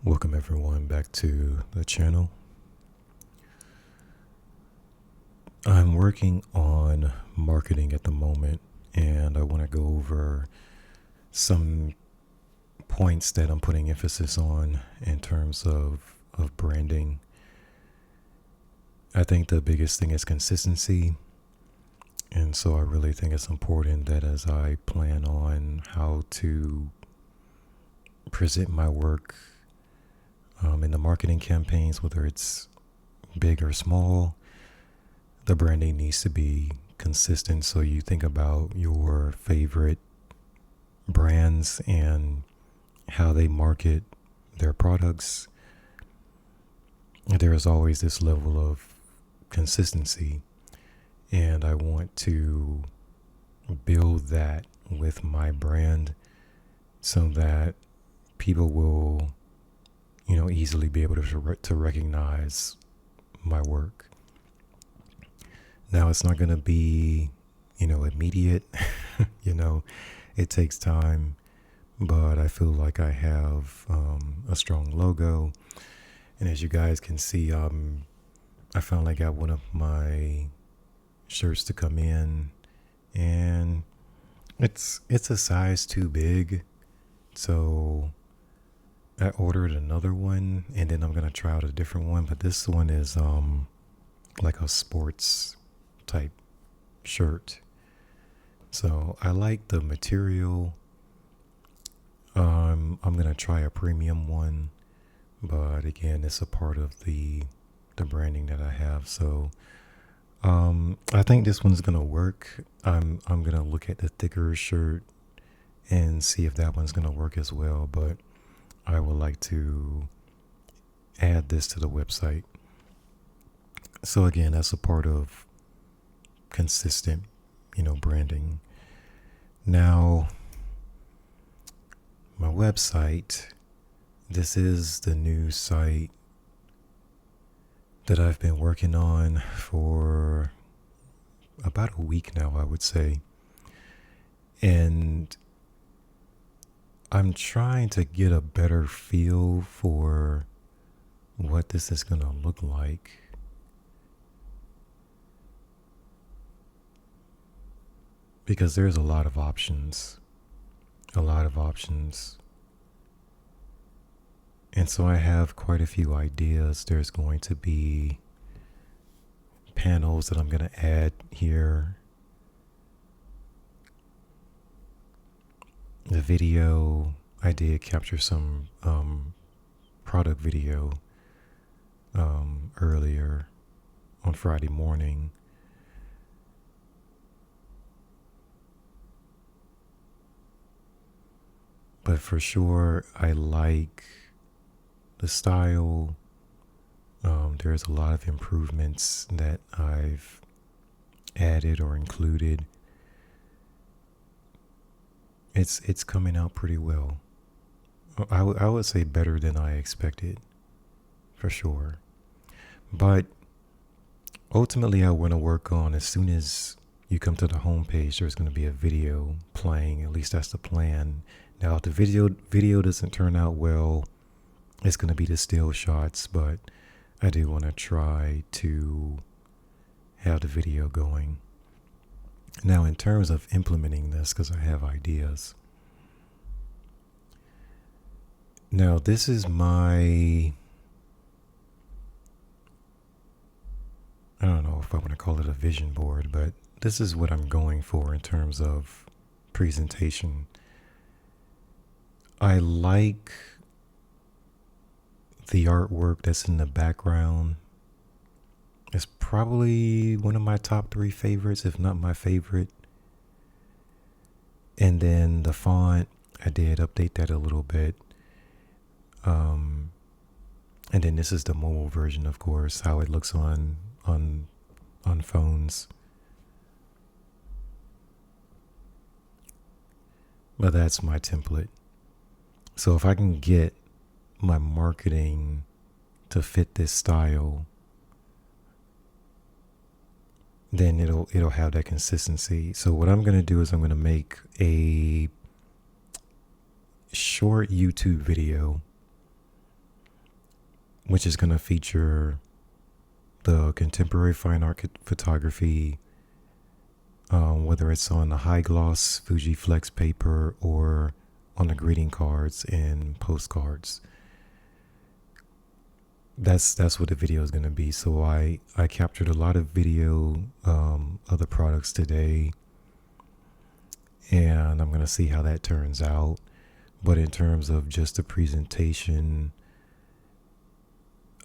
Welcome everyone back to the channel. I'm working on marketing at the moment, and I want to go over some points that I'm putting emphasis on in terms of branding. I think the biggest thing is consistency, and so I really think it's important that as I plan on how to present my work in the marketing campaigns, whether it's big or small, the branding needs to be consistent. So you think about your favorite brands and how they market their products. There is always this level of consistency, and I want to build that with my brand so that people will easily be able to recognize my work. Now, it's not going to be immediate. It takes time, but I feel like I have a strong logo, and as you guys can see, I finally got one of my shirts to come in, and it's a size too big, so I ordered another one, and then I'm gonna try out a different one. But this one is like a sports type shirt. So I like the material. I'm gonna try a premium one, but again, it's a part of the branding that I have. So I think this one's gonna work. I'm gonna look at the thicker shirt and see if that one's gonna work as well. But I would like to add this to the website. So again, that's a part of consistent, branding. Now, my website, this is the new site that I've been working on for about a week now, I would say. And I'm trying to get a better feel for what this is going to look like. Because there's a lot of options. And so I have quite a few ideas. There's going to be panels that I'm going to add here. The video, I did capture some product video earlier on Friday morning. But for sure, I like the style. There's a lot of improvements that I've added or included. It's coming out pretty well. I would say better than I expected, for sure. But ultimately, I want to work on, as soon as you come to the homepage, there's going to be a video playing. At least that's the plan. Now, if the video doesn't turn out well, it's going to be the still shots, but I do want to try to have the video going. Now, in terms of implementing this, because I have ideas. Now, this is I don't know if I want to call it a vision board, but this is what I'm going for in terms of presentation. I like the artwork that's in the background. It's probably one of my top 3 favorites, if not my favorite. And then the font, I did update that a little bit. And then this is the mobile version, of course, how it looks on phones. But that's my template. So if I can get my marketing to fit this style, then it'll have that consistency. So what I'm going to do is I'm going to make a short YouTube video which is going to feature the contemporary fine art photography, whether it's on the high gloss Fuji Flex paper or on the greeting cards and postcards. That's what the video is going to be. So I captured a lot of video of the products today, and I'm going to see how that turns out. But in terms of just the presentation,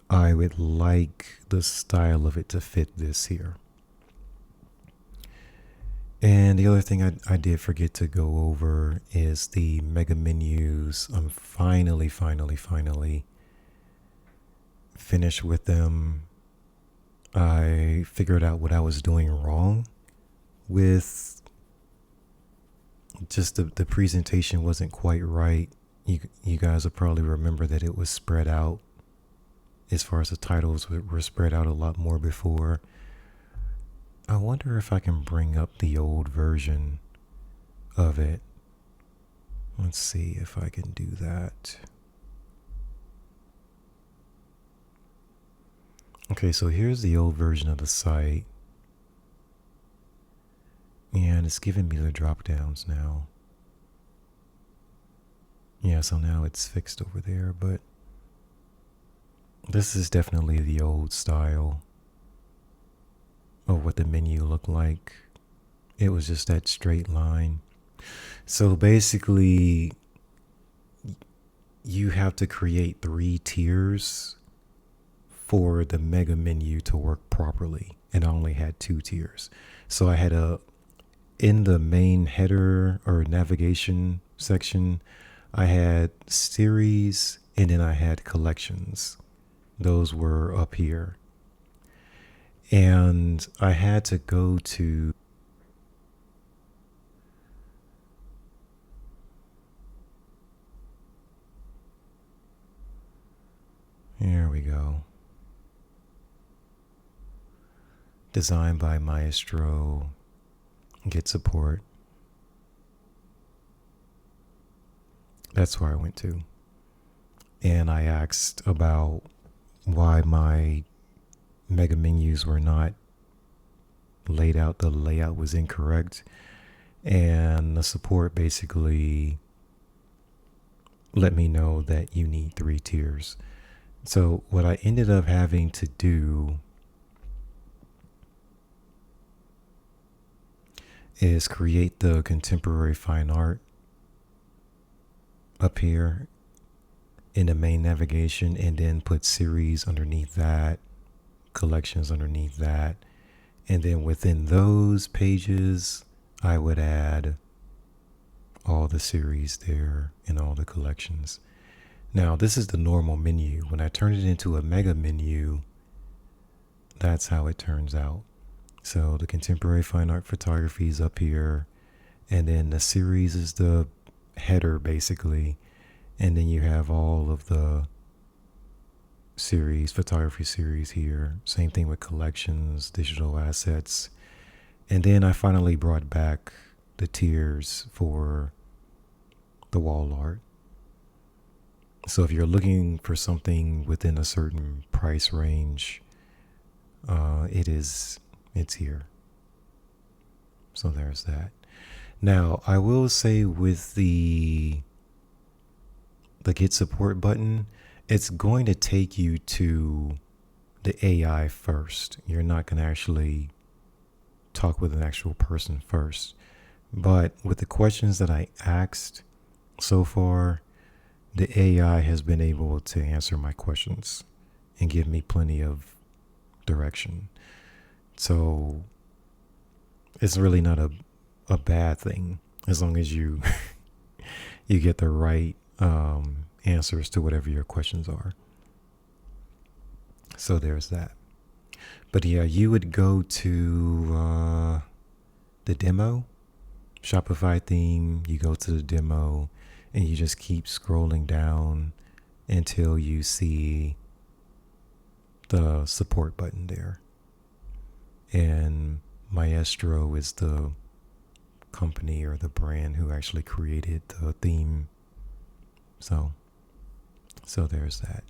I would like the style of it to fit this here. And the other thing I did forget to go over is the mega menus. I'm finally finished with them. I figured out what I was doing wrong with just the presentation wasn't quite right. You guys will probably remember that it was spread out. As far as the titles were spread out a lot more before. I wonder if I can bring up the old version of it. Let's see if I can do that. Okay, so here's the old version of the site. And it's giving me the drop downs now. Yeah, so now it's fixed over there, but this is definitely the old style of what the menu looked like. It was just that straight line. So basically, you have to create 3 tiers for the mega menu to work properly. And I only had 2 tiers. So I had in the main header or navigation section, I had series and then I had collections. Those were up here. And I had to go to here we go. Designed by Maestro. Get support. That's where I went to. And I asked about why my mega menus were not laid out. The layout was incorrect. And the support basically let me know that you need 3 tiers. So what I ended up having to do is create the contemporary fine art up here in the main navigation, and then put series underneath that, collections underneath that, and then within those pages I would add all the series there and all the collections. Now this is the normal menu. When I turn it into a mega menu, that's how it turns out. So the contemporary fine art photography is up here, and then the series is the header basically, and then you have all of the series, photography series here. Same thing with collections, digital assets. And then I finally brought back the tiers for the wall art. So if you're looking for something within a certain price range, it's here. So there's that. Now I will say with the get support button, it's going to take you to the AI first. You're not going to actually talk with an actual person first. But with the questions that I asked so far, the AI has been able to answer my questions and give me plenty of direction. So it's really not a bad thing as long as you you get the right answers to whatever your questions are. So there's that. But yeah, you would go to the demo, Shopify theme, you go to the demo, and you just keep scrolling down until you see the support button there. And Maestro is the company or the brand who actually created the theme. So there's that.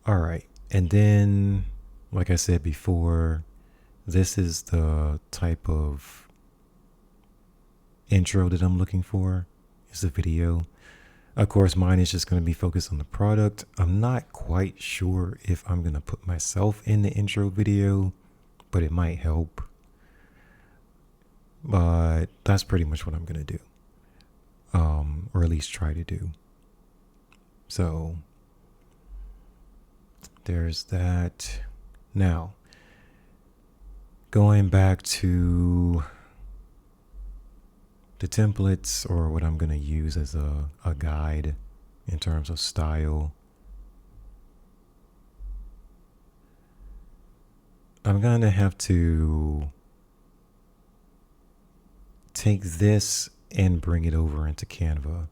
All right. And then, like I said before, this is the type of intro that I'm looking for. Is the video. Of course, mine is just going to be focused on the product. I'm not quite sure if I'm going to put myself in the intro video, but it might help. But that's pretty much what I'm going to do, or at least try to do. So there's that. Now, going back to the templates, or what I'm going to use as a guide in terms of style, I'm going to have to take this and bring it over into Canva.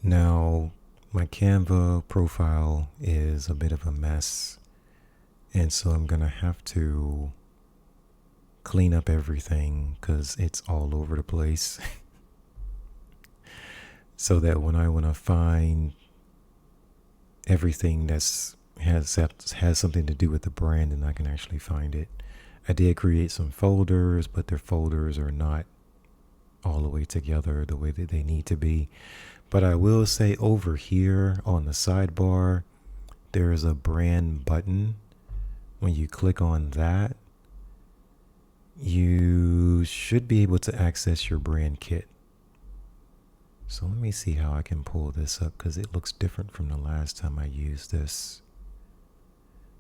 Now, my Canva profile is a bit of a mess, and so I'm going to have to clean up everything because it's all over the place. So that when I want to find everything has something to do with the brand, and I can actually find it. I did create some folders, but their folders are not all the way together the way that they need to be. But I will say over here on the sidebar, there is a brand button. When you click on that, you should be able to access your brand kit. So let me see how I can pull this up, because it looks different from the last time I used this.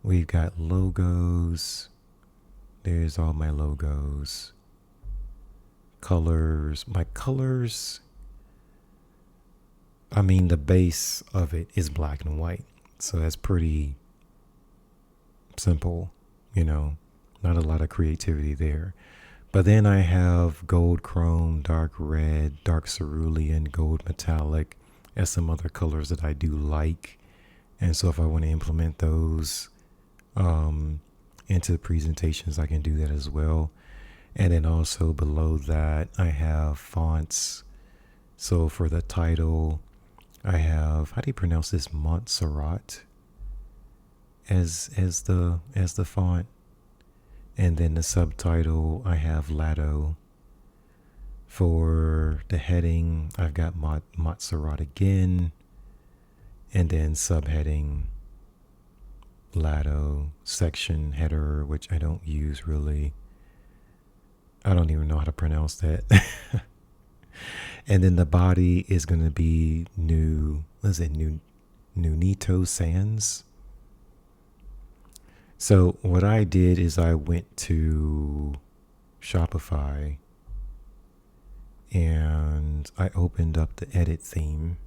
We've got logos. There's all my logos. Colors. My colors, I mean, the base of it is black and white. So that's pretty simple, not a lot of creativity there. But then I have gold chrome, dark red, dark cerulean, gold metallic, and some other colors that I do like. And so if I want to implement those into presentations, I can do that as well. And then also below that, I have fonts. So for the title, I have, how do you pronounce this? Montserrat as the font. And then the subtitle, I have Lado. For the heading, I've got Montserrat again. And then subheading, Lado. Section header, which I don't use really. I don't even know how to pronounce that. And then the body is going to be Nunito Sans. So what I did is I went to Shopify and I opened up the edit theme.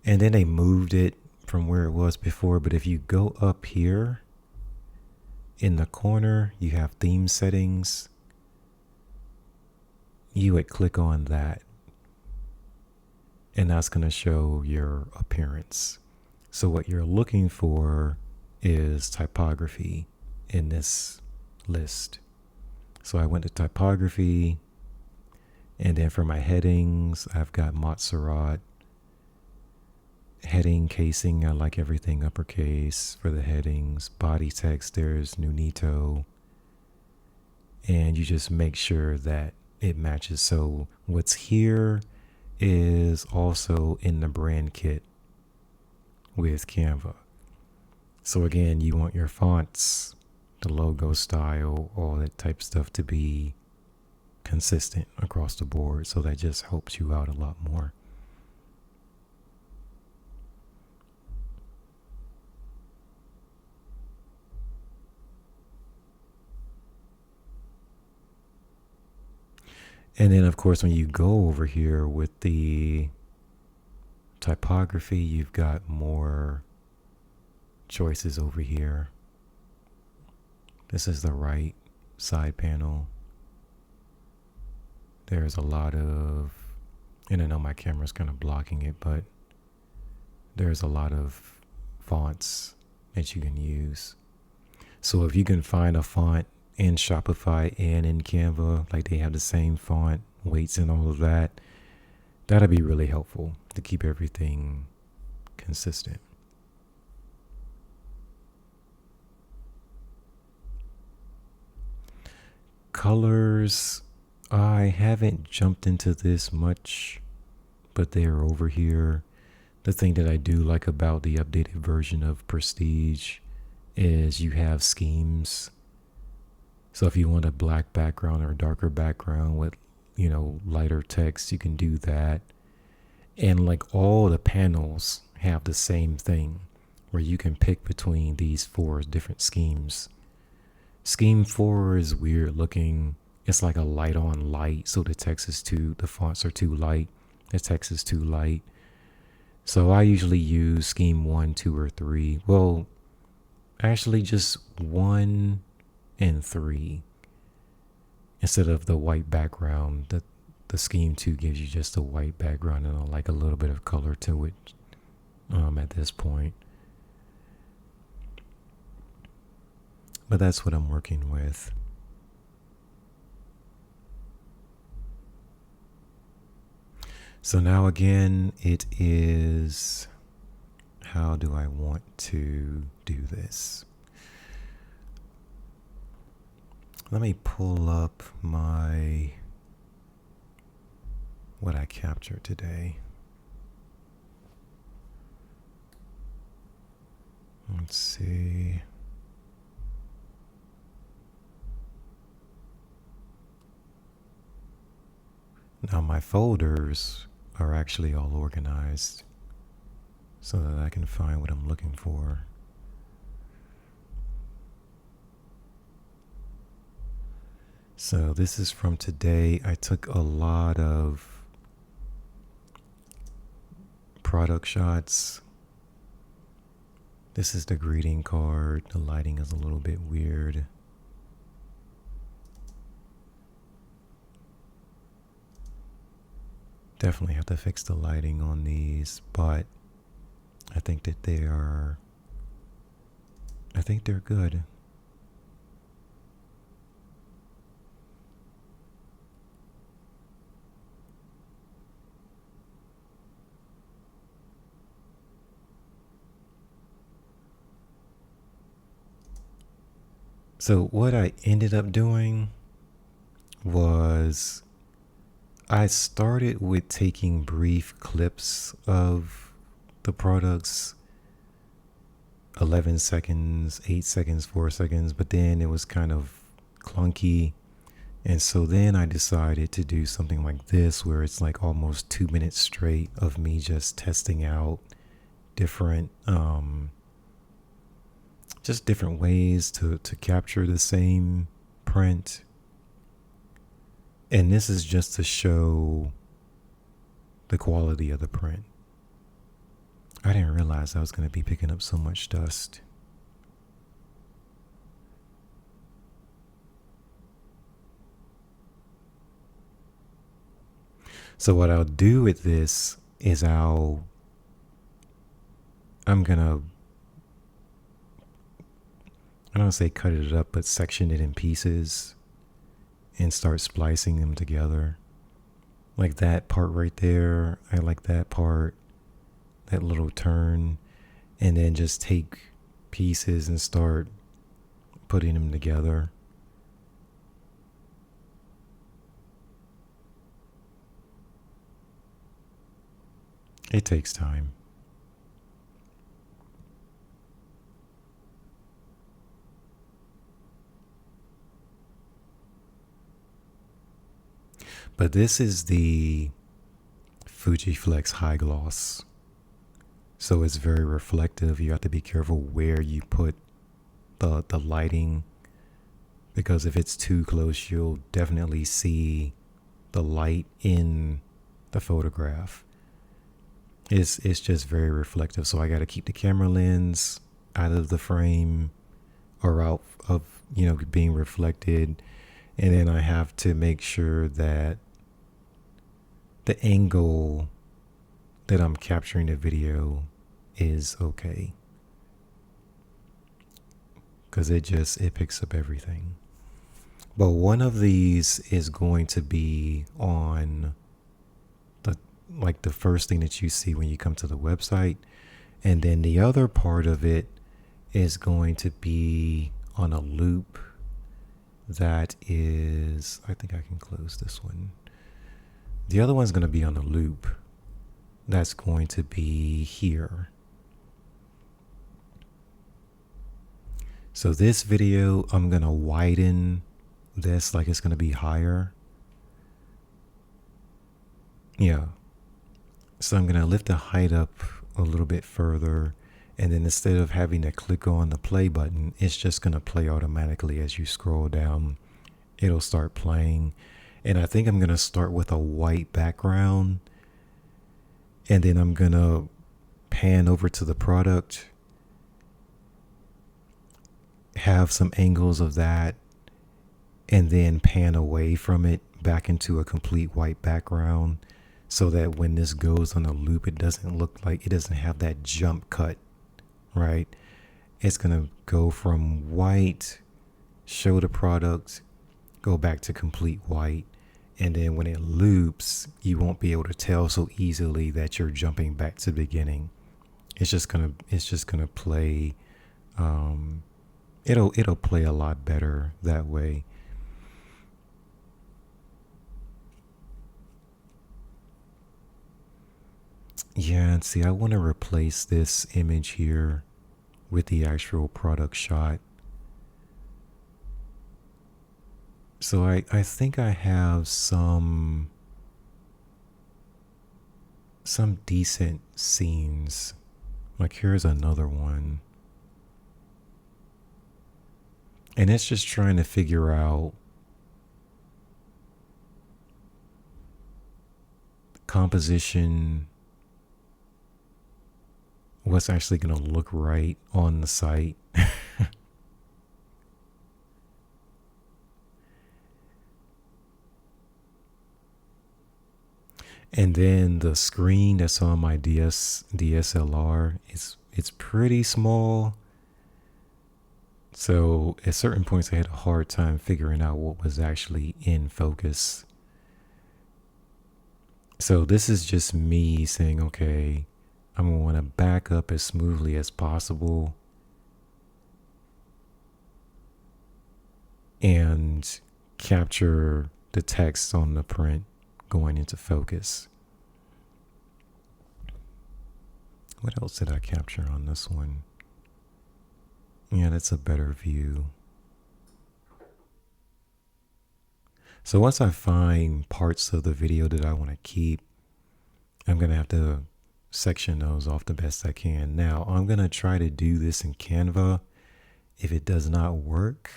And then they moved it from where it was before. But if you go up here in the corner, you have theme settings. You would click on that, and that's going to show your appearance. So what you're looking for is typography in this list. So I went to typography, and then for my headings, I've got Montserrat. Heading casing, I like everything uppercase for the headings. Body text, there's Nunito. And you just make sure that it matches. So what's here is also in the brand kit with Canva. So again, you want your fonts, the logo style, all that type stuff to be consistent across the board. So that just helps you out a lot more. And then, of course, when you go over here with the typography, you've got more choices over here. This is the right side panel. There's a lot of, and I know my camera's kind of blocking it, but there's a lot of fonts that you can use. So if you can find a font in Shopify and in Canva, like they have the same font, weights and all of that, That'd be really helpful to keep everything consistent. Colors, I haven't jumped into this much, but they're over here. The thing that I do like about the updated version of Prestige is you have schemes. So if you want a black background or a darker background with, lighter text, you can do that. And like all the panels have the same thing where you can pick between these 4 different schemes. Scheme 4 is weird looking. It's like a light on light. So the fonts are too light. The text is too light. So I usually use scheme 1, 2, or 3. Well, actually just 1 and 3. Instead of the white background, the scheme 2 gives you just a white background and like a little bit of color to it at this point. But that's what I'm working with. So now again, it is, how do I want to do this? Let me pull up what I captured today. Let's see. Now my folders are actually all organized so that I can find what I'm looking for. So this is from today. I took a lot of product shots. This is the greeting card. The lighting is a little bit weird. Definitely have to fix the lighting on these, but I think that they're good. So what I ended up doing was I started with taking brief clips of the products, 11 seconds, 8 seconds, 4 seconds, but then it was kind of clunky. And so then I decided to do something like this, where it's like almost 2 minutes straight of me just testing out different ways to capture the same print. And this is just to show the quality of the print. I didn't realize I was going to be picking up so much dust. So what I'll do with this is I'm gonna, I don't say cut it up, but section it in pieces and start splicing them together. Like that part right there, I like that part, that little turn, and then just take pieces and start putting them together. It takes time. But this is the Fujiflex High Gloss. So it's very reflective. You have to be careful where you put the lighting, because if it's too close, you'll definitely see the light in the photograph. It's just very reflective. So I got to keep the camera lens out of the frame or out of, being reflected. And then I have to make sure that the angle that I'm capturing the video is okay, because it picks up everything. But one of these is going to be on like the first thing that you see when you come to the website. And then the other part of it is going to be on a loop that is, I think I can close this one. The other one's going to be on a loop that's going to be here. So this video, I'm going to widen this like it's going to be higher. Yeah. So I'm going to lift the height up a little bit further. And then instead of having to click on the play button, it's just going to play automatically as you scroll down. It'll start playing. And I think I'm going to start with a white background. And then I'm going to pan over to the product, have some angles of that, and then pan away from it back into a complete white background, so that when this goes on a loop, it doesn't look like, it doesn't have that jump cut, right? It's going to go from white, show the product, go back to complete white. And then when it loops, you won't be able to tell so easily that you're jumping back to the beginning. It's just gonna play. It'll play a lot better that way. Yeah, and see, I want to replace this image here with the actual product shot. So I think I have some decent scenes. Like here's another one. And it's just trying to figure out composition, what's actually going to look right on the site. And then the screen that's on my DSLR, it's pretty small. So at certain points I had a hard time figuring out what was actually in focus. So this is just me saying, okay, I'm going to want to back up as smoothly as possible and capture the text on the print going into focus. What else did I capture on this one? Yeah, that's a better view. So once I find parts of the video that I want to keep, I'm going to have to section those off the best I can. Now, I'm going to try to do this in Canva. If it does not work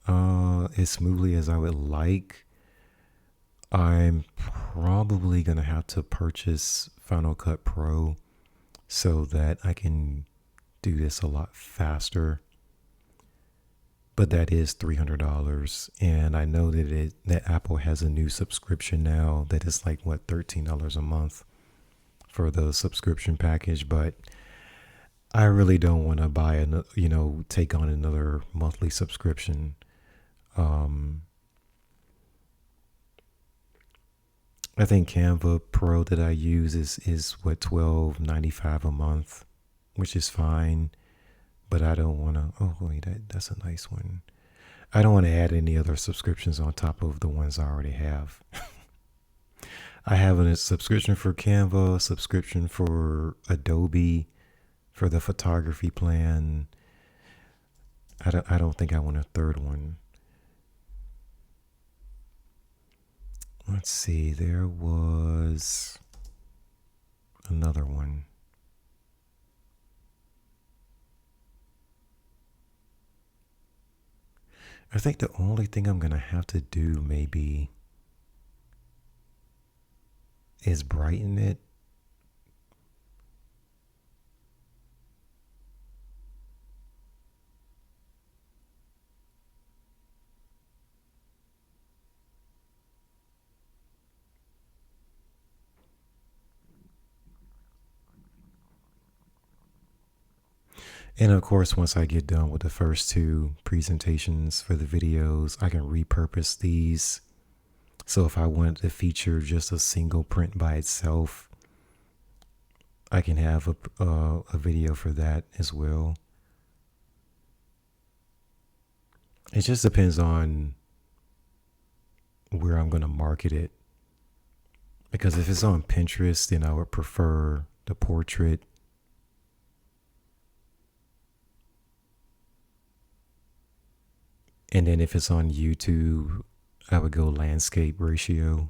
as smoothly as I would like, I'm probably going to have to purchase Final Cut Pro so that I can do this a lot faster. But that is $300, and I know that Apple has a new subscription now that is like what, $13 a month for the subscription package. But I really don't want to buy take on another monthly subscription. I think Canva Pro that I use is what, $12.95 a month, which is fine. But I don't want to. Oh wait, that's a nice one. I don't want to add any other subscriptions on top of the ones I already have. I have a subscription for Canva, a subscription for Adobe, for the photography plan. I don't think I want a third one. Let's see, there was another one. I think the only thing I'm going to have to do maybe is brighten it. And of course, once I get done with the first two presentations for the videos, I can repurpose these So if I wanted to feature just a single print by itself, I can have a video for that as well. It just depends on where I'm going to market it. Because if it's on Pinterest, then I would prefer the portrait. And then if it's on YouTube, I would go landscape ratio.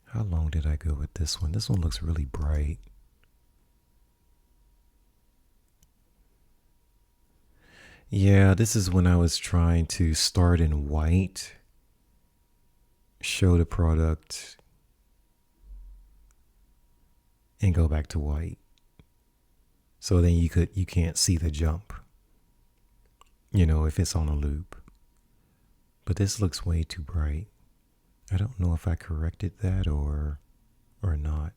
How long did I go with this one? This one looks really bright. Yeah, this is when I was trying to start in white, show the product, and go back to white. So then you can't see the jump, if it's on a loop. But this looks way too bright. I don't know if I corrected that or not.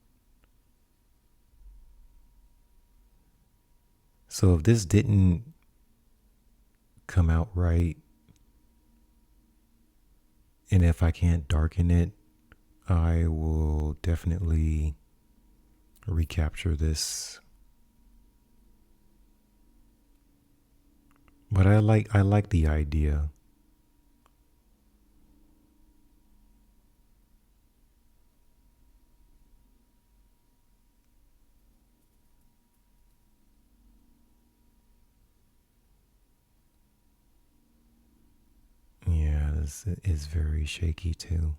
So if this didn't come out right, and if I can't darken it, I will definitely recapture this. But I like the idea. Yeah, this is very shaky too.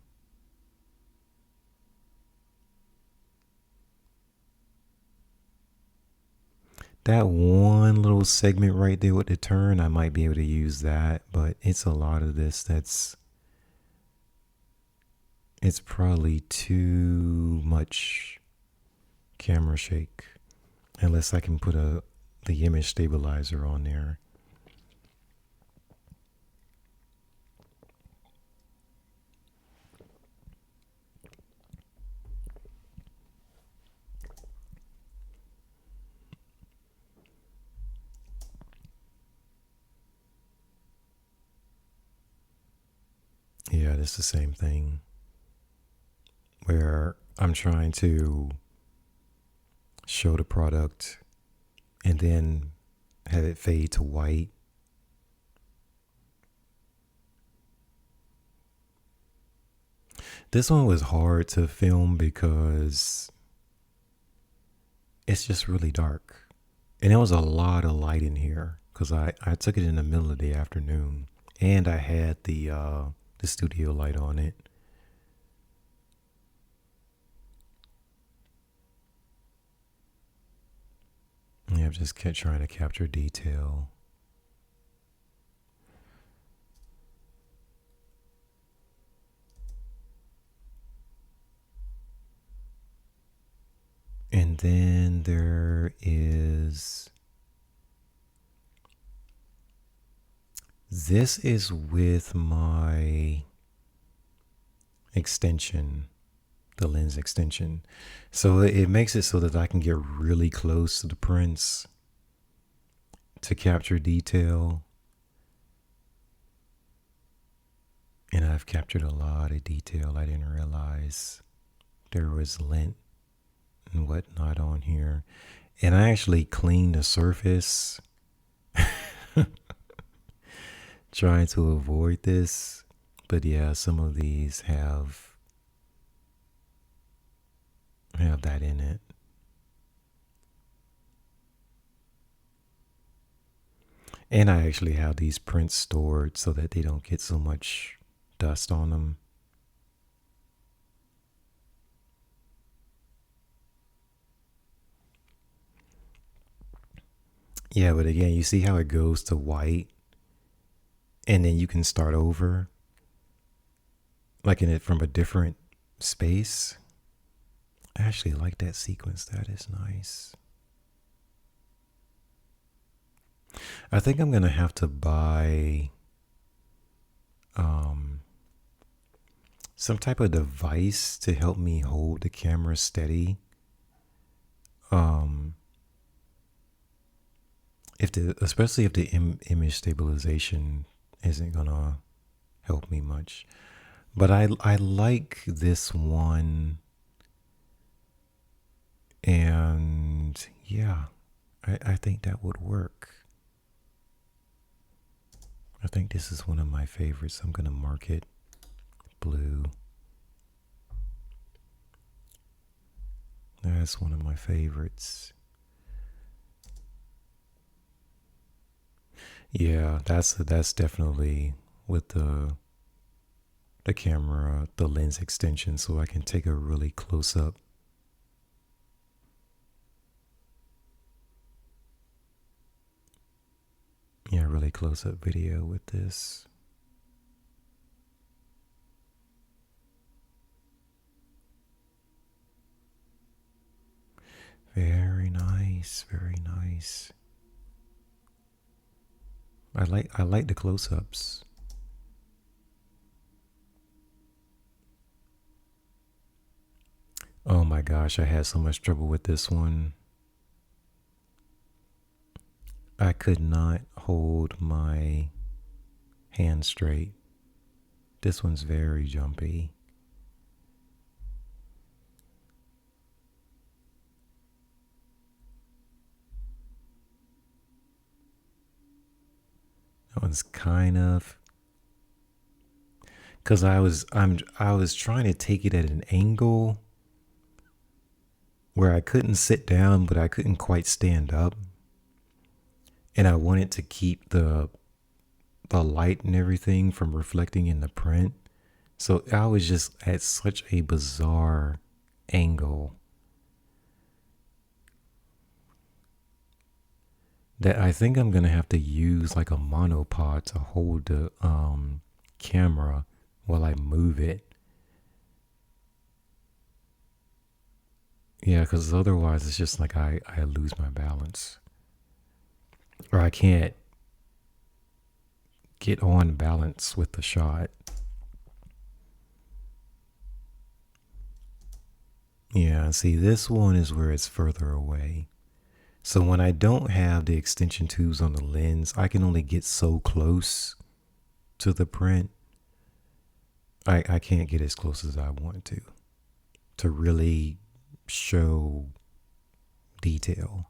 That one little segment right there with the turn, I might be able to use that, but it's a lot of this it's probably too much camera shake, unless I can put the image stabilizer on there. Yeah, it's the same thing where I'm trying to show the product and then have it fade to white. This one was hard to film because it's just really dark. And there was a lot of light in here because I took it in the middle of the afternoon and I had the studio light on it. Yeah, I've just kept trying to capture detail. And then there is, this is with my extension, the lens extension. So it makes it so that I can get really close to the prints to capture detail. And I've captured a lot of detail. I didn't realize there was lint and whatnot on here. And I actually cleaned the surface trying to avoid this. But yeah, some of these have that in it. And I actually have these prints stored so that they don't get so much dust on them. Yeah, but again, you see how it goes to white and then you can start over like in it from a different space. I actually like that sequence. That is nice. I think I'm going to have to buy some type of device to help me hold the camera steady um, especially if the image stabilization isn't gonna help me much. But I like this one, and yeah, I think that would work. I think this is one of my favorites. I'm gonna mark it blue. That's one of my favorites. Yeah, that's definitely with the camera, the lens extension, so I can take a really close up. Yeah, really close up video with this. Very nice, very nice. I like the close-ups. Oh my gosh, I had so much trouble with this one. I could not hold my hand straight. This one's very jumpy. That one's kind of, cause I was trying to take it at an angle where I couldn't sit down, but I couldn't quite stand up, and I wanted to keep the light and everything from reflecting in the print. So I was just at such a bizarre angle that I think I'm gonna have to use like a monopod to hold the camera while I move it. Yeah, because otherwise it's just like I lose my balance, or I can't get on balance with the shot. Yeah, see, this one is where it's further away. So when I don't have the extension tubes on the lens, I can only get so close to the print. I can't get as close as I want to really show detail.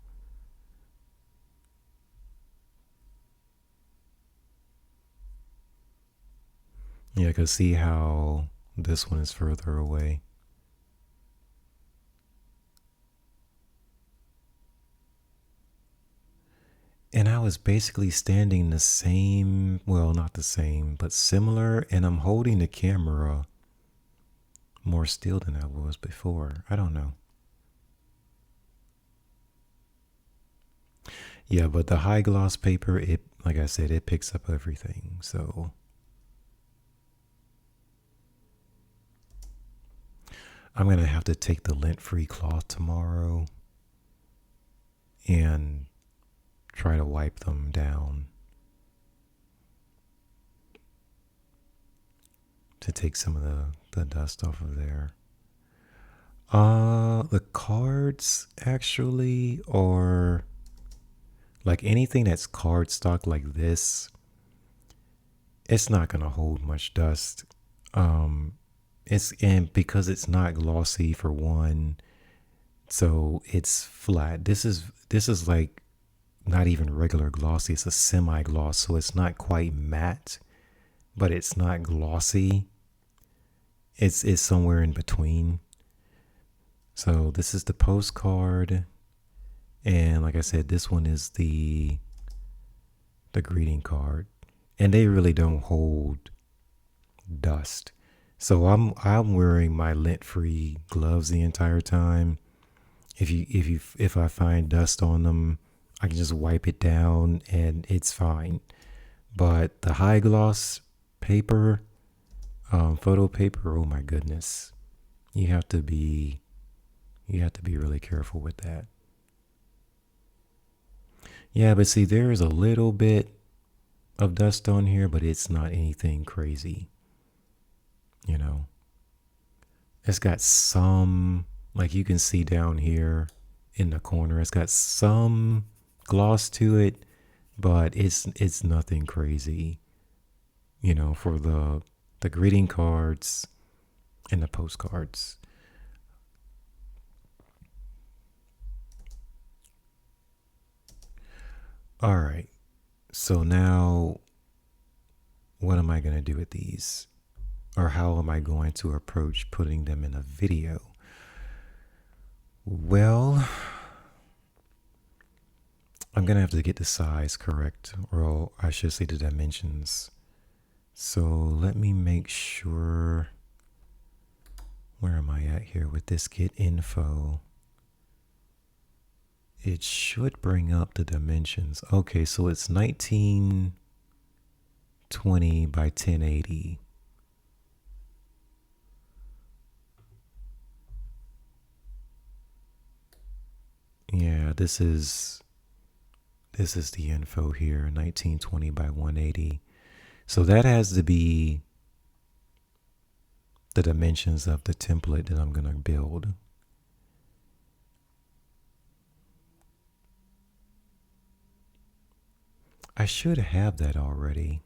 Yeah, because see how this one is further away. And I was basically standing the same, well, not the same, but similar, and I'm holding the camera more still than I was before. I don't know. Yeah, but the high gloss paper, it, like I said, it picks up everything. So I'm gonna have to take the lint-free cloth tomorrow and try to wipe them down to take some of the dust off of there. The cards actually, or like anything that's cardstock like this, it's not gonna hold much dust. It's, and because it's not glossy for one, so it's flat. This is like not even regular glossy. It's a semi gloss, so it's not quite matte, but it's not glossy. It's somewhere in between. So this is the postcard, and like I said, this one is the greeting card, and they really don't hold dust. So I'm wearing my lint-free gloves the entire time. If I find dust on them, I can just wipe it down and it's fine. But the high gloss paper, photo paper, oh my goodness, you have to be really careful with that. Yeah, but see, there is a little bit of dust on here, but it's not anything crazy. You know, it's got some, like you can see down here, in the corner. It's got some gloss to it, but it's nothing crazy, for the greeting cards and the postcards. All right. So now what am I going to do with these? Or how am I going to approach putting them in a video? Well, I'm going to have to get the size correct, or I should say the dimensions. So let me make sure. Where am I at here with this get info? It should bring up the dimensions. Okay, so it's 1920 by 1080. Yeah, this is the info here, 1920 by 180. So that has to be the dimensions of the template that I'm going to build. I should have that already.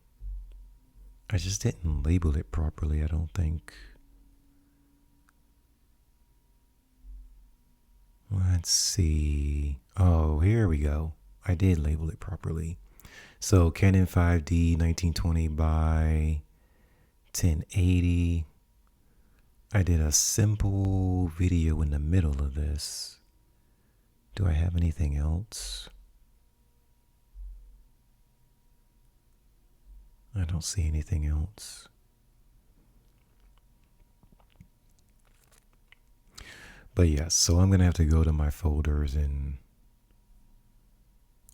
I just didn't label it properly, I don't think. Let's see. Oh, here we go. I did label it properly. So Canon 5D 1920 by 1080. I did a simple video in the middle of this. Do I have anything else? I don't see anything else. But yes, so I'm going to have to go to my folders and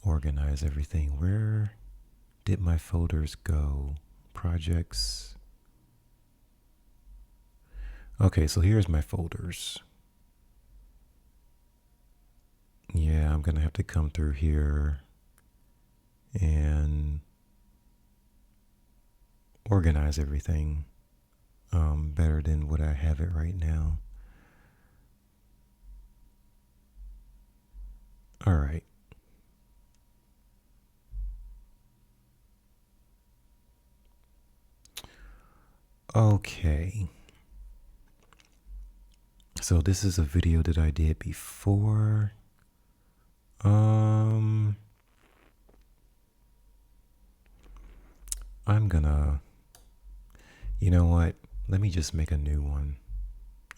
organize everything. Where did my folders go? Projects. Okay, so here's my folders. Yeah, I'm going to have to come through here and organize everything better than what I have it right now. All right. Okay. So this is a video that I did before. I'm gonna, you know what? Let me just make a new one.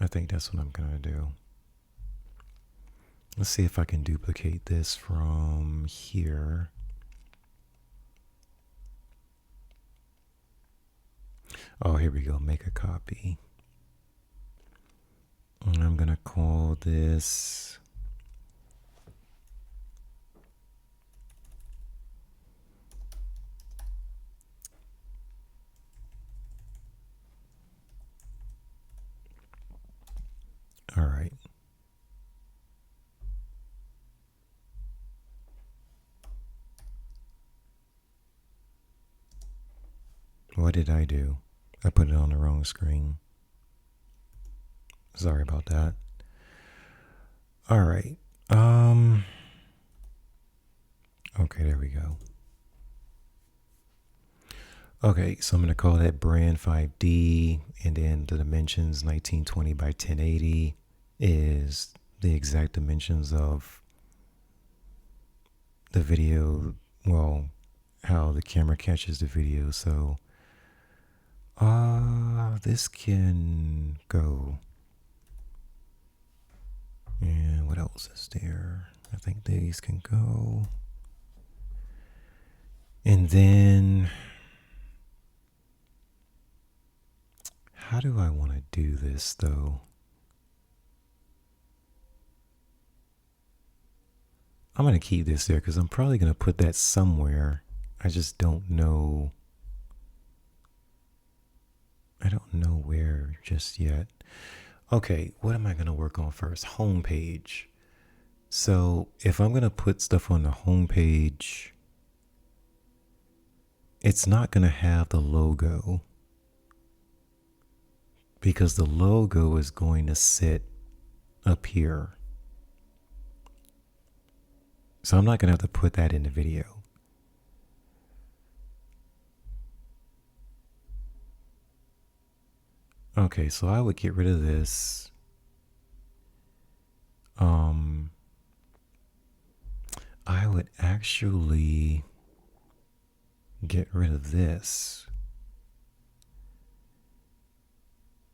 I think that's what I'm gonna do. Let's see if I can duplicate this from here. Oh, here we go. Make a copy. And I'm gonna call this all right. What did I do? I put it on the wrong screen. Sorry about that. All right. Okay, there we go. Okay, so I'm going to call that brand 5D, and then the dimensions 1920 by 1080 is the exact dimensions of the video, well, how the camera catches the video. So this can go. And what else is there? I think these can go. And then how do I want to do this though? I'm going to keep this there because I'm probably going to put that somewhere. I just don't know. I don't know where just yet. Okay, what am I going to work on first? Homepage. So if I'm going to put stuff on the homepage, it's not going to have the logo because the logo is going to sit up here. So I'm not going to have to put that in the video. Okay, so I would get rid of this. I would actually get rid of this.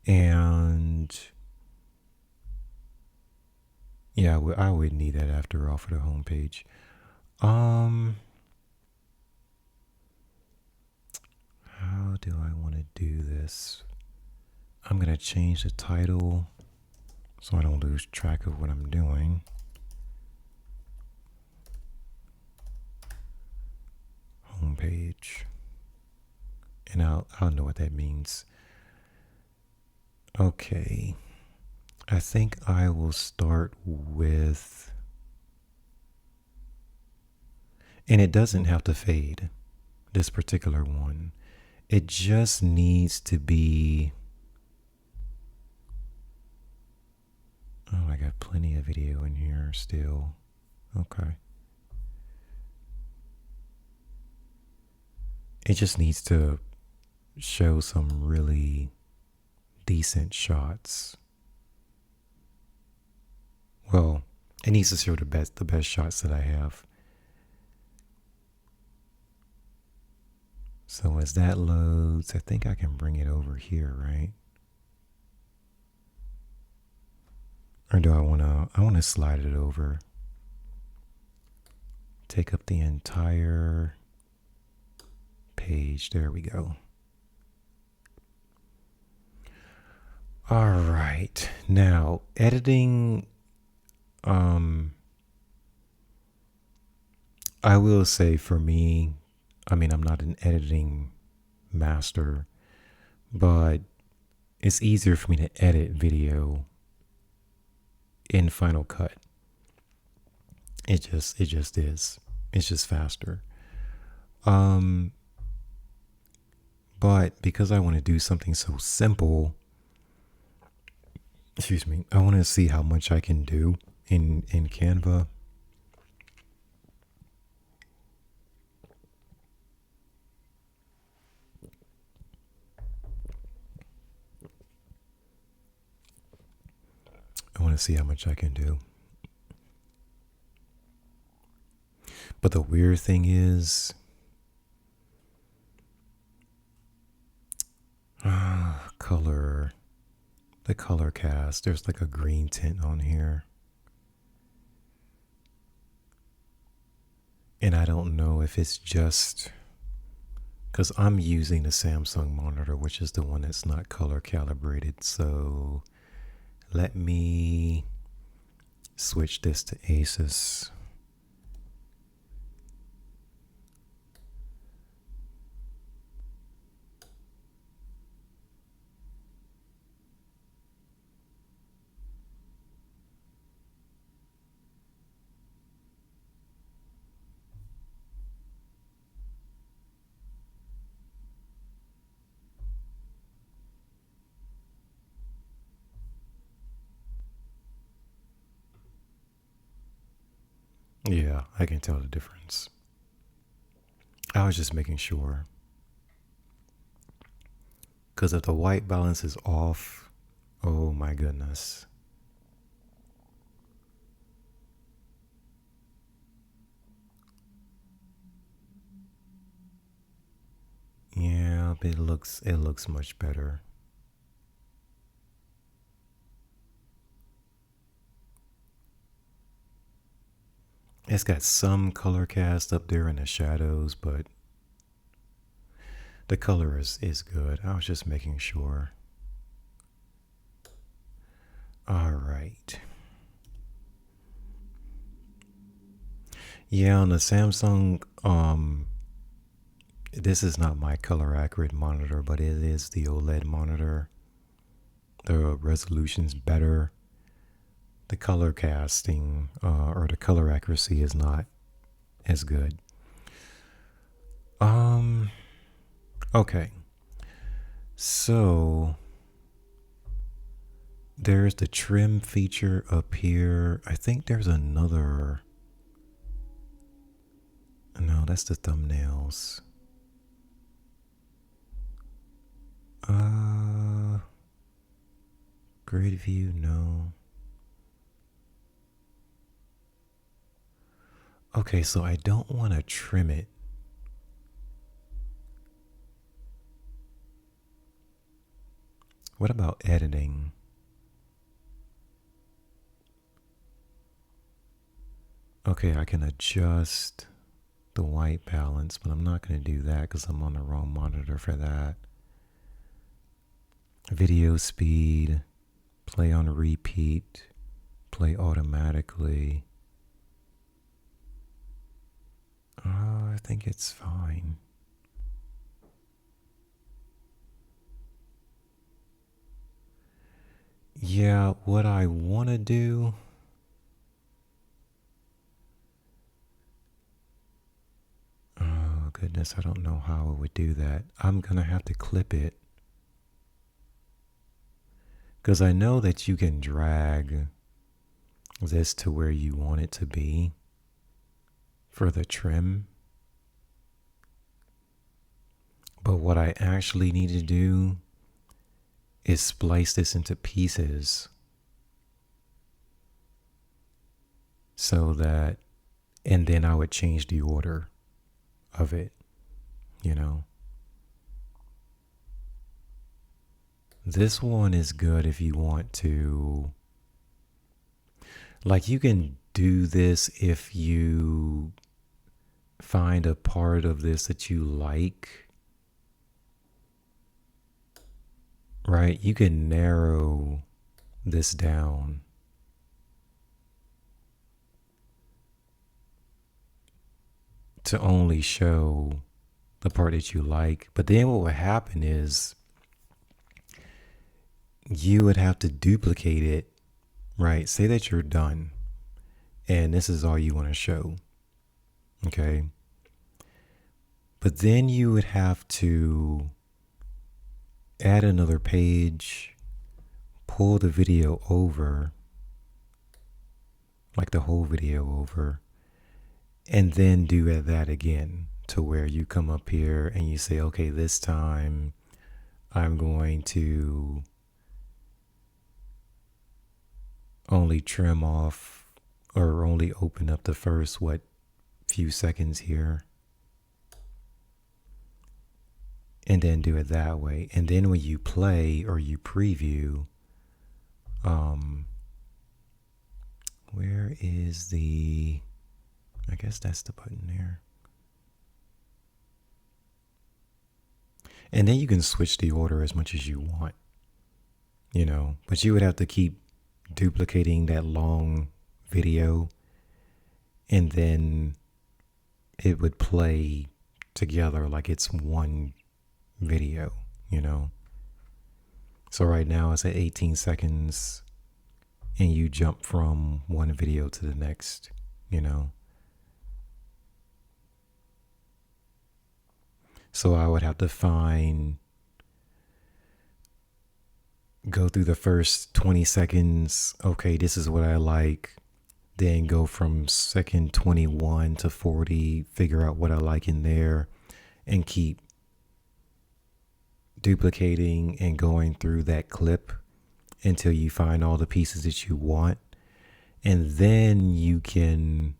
And yeah, I would need that after all for the homepage. How do I want to do this? I'm going to change the title so I don't lose track of what I'm doing. Homepage. And I'll know what that means. Okay. I think I will start with, and it doesn't have to fade, this particular one. It just needs to be, oh, I got plenty of video in here still. Okay. It just needs to show some really decent shots. Well, it needs to show the best shots that I have. So as that loads, I think I can bring it over here, right? Or do I want to slide it over? Take up the entire page. There we go. All right. Now, editing, I will say for me, I mean, I'm not an editing master, but it's easier for me to edit video in Final Cut. It just is. It's just faster. But because I want to do something so simple, excuse me, I want to see how much I can do in Canva. I want to see how much I can do. But the weird thing is, color, the color cast, there's like a green tint on here. And I don't know if it's just because I'm using the Samsung monitor, which is the one that's not color calibrated. So let me switch this to Asus. Yeah, I can tell the difference. I was just making sure. Because if the white balance is off, oh my goodness. Yeah, it looks much better. It's got some color cast up there in the shadows, but the color is good. I was just making sure. All right. Yeah, on the Samsung, this is not my color accurate monitor, but it is the OLED monitor. The resolution's better. The color casting or the color accuracy is not as good. Okay. So there's the trim feature up here. I think there's another No, that's the thumbnails. Grid view, no. Okay, so I don't want to trim it. What about editing? Okay, I can adjust the white balance, but I'm not going to do that because I'm on the wrong monitor for that. Video speed, play on repeat, play automatically. I think it's fine. Yeah, what I want to do. Oh, goodness, I don't know how I would do that. I'm going to have to clip it. Because I know that you can drag this to where you want it to be for the trim. But what I actually need to do is splice this into pieces so that, and then I would change the order of it, you know. This one is good if you want to, like, you can do this if you find a part of this that you like, right? You can narrow this down to only show the part that you like. But then what would happen is you would have to duplicate it, right? Say that you're done and this is all you want to show, okay? But then you would have to add another page, pull the video over, like the whole video over, and then do that again to where you come up here and you say, okay, this time I'm going to only trim off or only open up the first, few seconds here. And then do it that way. And then when you play or you preview, where is I guess that's the button there. And then you can switch the order as much as you want, you know, but you would have to keep duplicating that long video and then it would play together like it's one video, you know. So right now it's at 18 seconds and you jump from one video to the next, you know. So I would have to go through the first 20 seconds. Okay, this is what I like. Then go from second 21 to 40, figure out what I like in there, and keep duplicating and going through that clip until you find all the pieces that you want. And then you can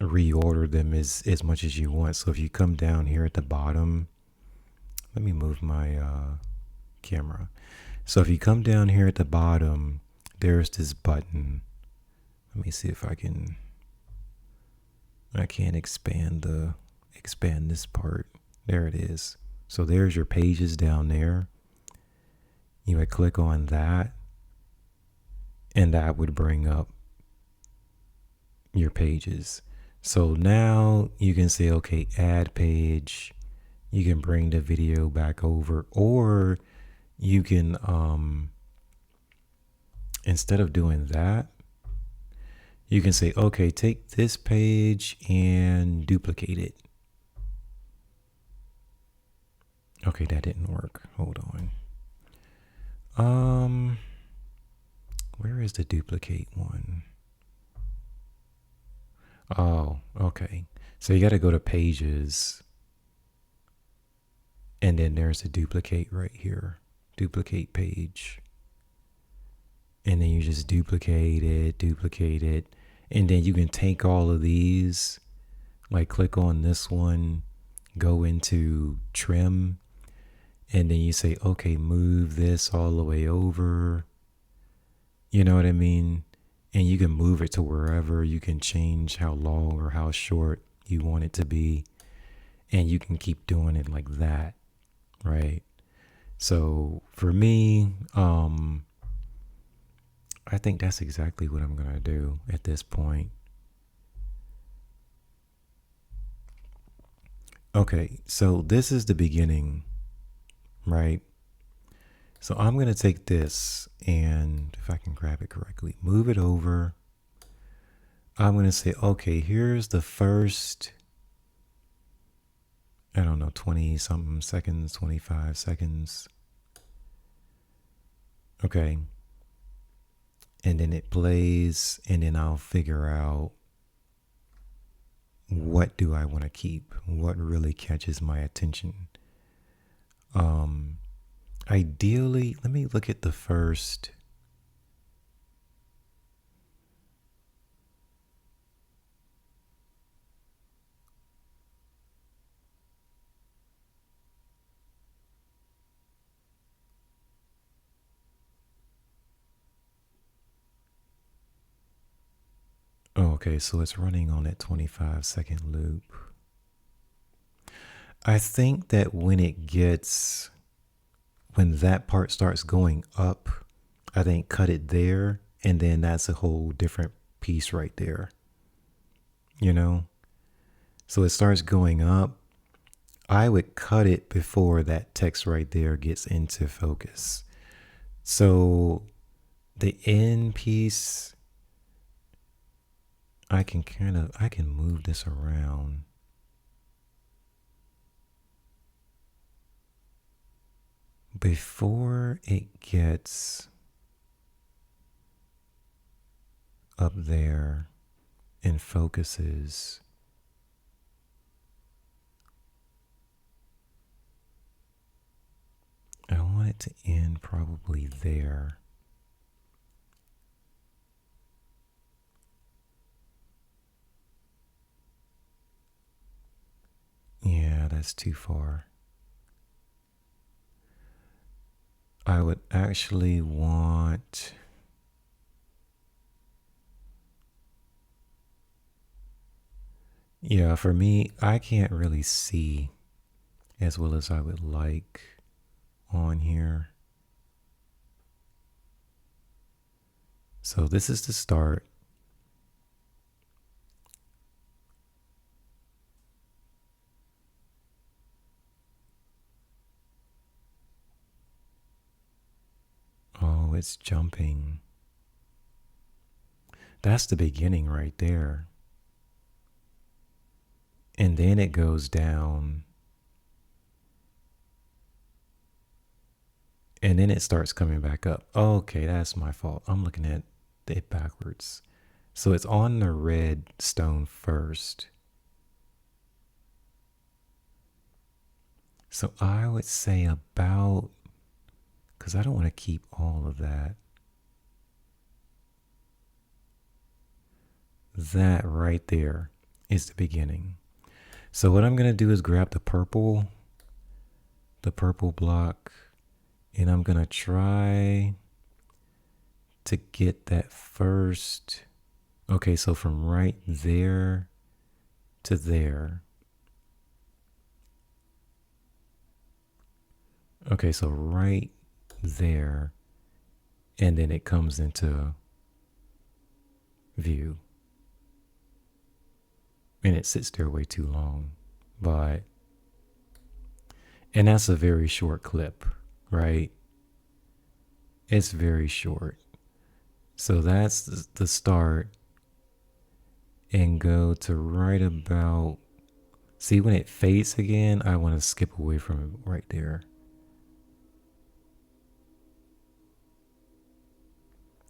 reorder them as much as you want. So if you come down here at the bottom, let me move my camera. So if you come down here at the bottom, there's this button. Let me see if I can't expand this part. There it is. So there's your pages down there. You would click on that and that would bring up your pages. So now you can say, okay, add page. You can bring the video back over, or you can, instead of doing that, you can say, okay, take this page and duplicate it. Okay, that didn't work. Hold on. Where is the duplicate one? Oh, okay. So you got to go to pages, and then there's a duplicate right here. Duplicate page. And then you just duplicate it. And then you can take all of these, like click on this one, go into trim, and then you say, okay, move this all the way over. You know what I mean? And you can move it to wherever. You can change how long or how short you want it to be. And you can keep doing it like that, right? So for me, I think that's exactly what I'm going to do at this point. Okay, so this is the beginning, right? So I'm going to take this and, if I can grab it correctly, move it over. I'm going to say, okay, here's the first, I don't know, 20 something seconds, 25 seconds. Okay. And then it plays, and then I'll figure out what do I want to keep? What really catches my attention? Ideally, let me look at the first. Oh, okay, so it's running on that 25-second loop. I think that when that part starts going up, I think cut it there, and then that's a whole different piece right there. You know? So it starts going up. I would cut it before that text right there gets into focus. So the end piece, I can move this around. Before it gets up there and focuses, I want it to end probably there. Yeah, that's too far. I would actually want, yeah, for me, I can't really see as well as I would like on here. So this is the start. Oh, it's jumping. That's the beginning right there. And then it goes down. And then it starts coming back up. Okay, that's my fault. I'm looking at it backwards. So it's on the red stone first. So I would say about, because I don't want to keep all of that. That right there is the beginning. So what I'm going to do is grab the purple block, and I'm going to try to get that first. Okay, so from right there to there. Okay, so right there, and then it comes into view. And it sits there way too long. And that's a very short clip, right? It's very short. So that's the start. And go to right about, see when it fades again, I want to skip away from it right there.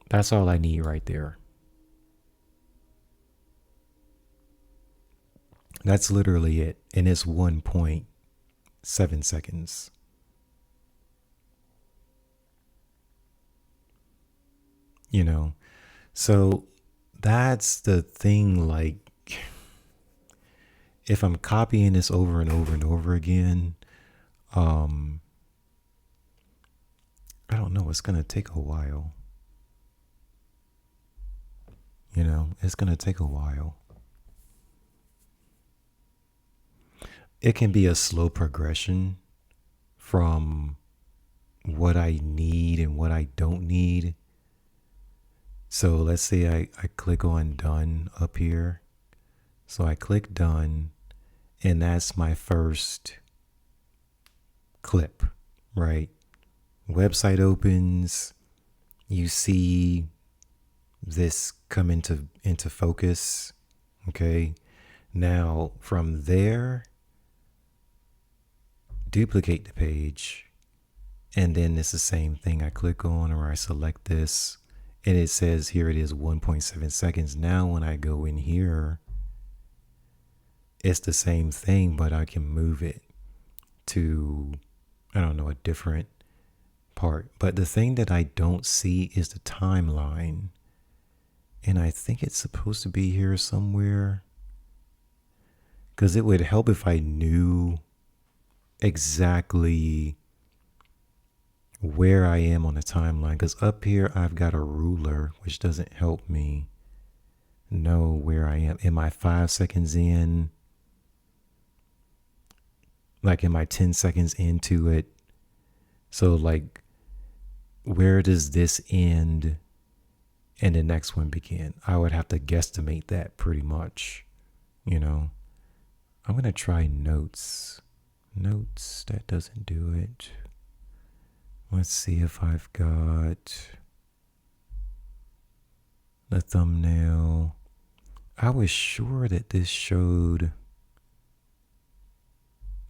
That's all I need right there. That's literally it. And it's 1.7 seconds. You know, so that's the thing. Like, if I'm copying this over and over and over again, um, I don't know, it's going to take a while. It's going to take a while. It can be a slow progression from what I need and what I don't need. So let's say I click on done up here. So I click done, and that's my first clip, right? Website opens, you see this come into focus. Okay. Now from there, duplicate the page, and then it's the same thing. I click on, or I select this, and it says here it is 1.7 seconds. Now when I go in here, it's the same thing, but I can move it to, I don't know, a different part. But the thing that I don't see is the timeline. And I think it's supposed to be here somewhere, because it would help if I knew exactly where I am on the timeline. Because up here I've got a ruler, which doesn't help me know where I am. Am I 5 seconds in? Like, am I 10 seconds into it? So like, where does this end and the next one begin? I would have to guesstimate that pretty much. I'm going to try notes. Notes, that doesn't do it. Let's see if I've got the thumbnail. I was sure that this showed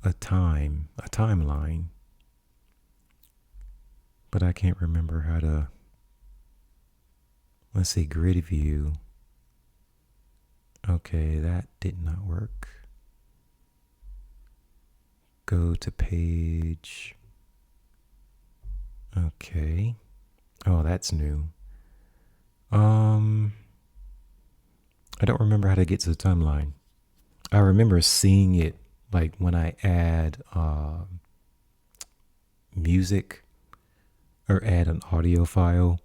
a timeline, but I can't remember how to. Let's see, grid view. Okay, that did not work. Go to page. Okay. Oh, that's new. I don't remember how to get to the timeline. I remember seeing it like when I add music or add an audio file.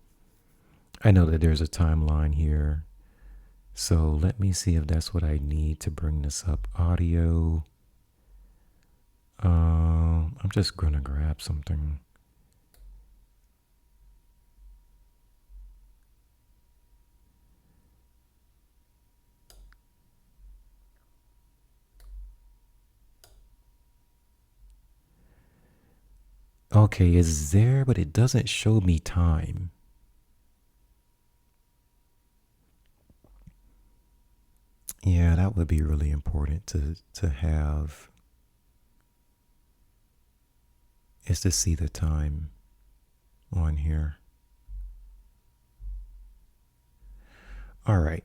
I know that there's a timeline here. So let me see if that's what I need to bring this up. Audio. I'm just going to grab something. Okay, it's there, but it doesn't show me time. Yeah, that would be really important to have, is to see the time on here. All right,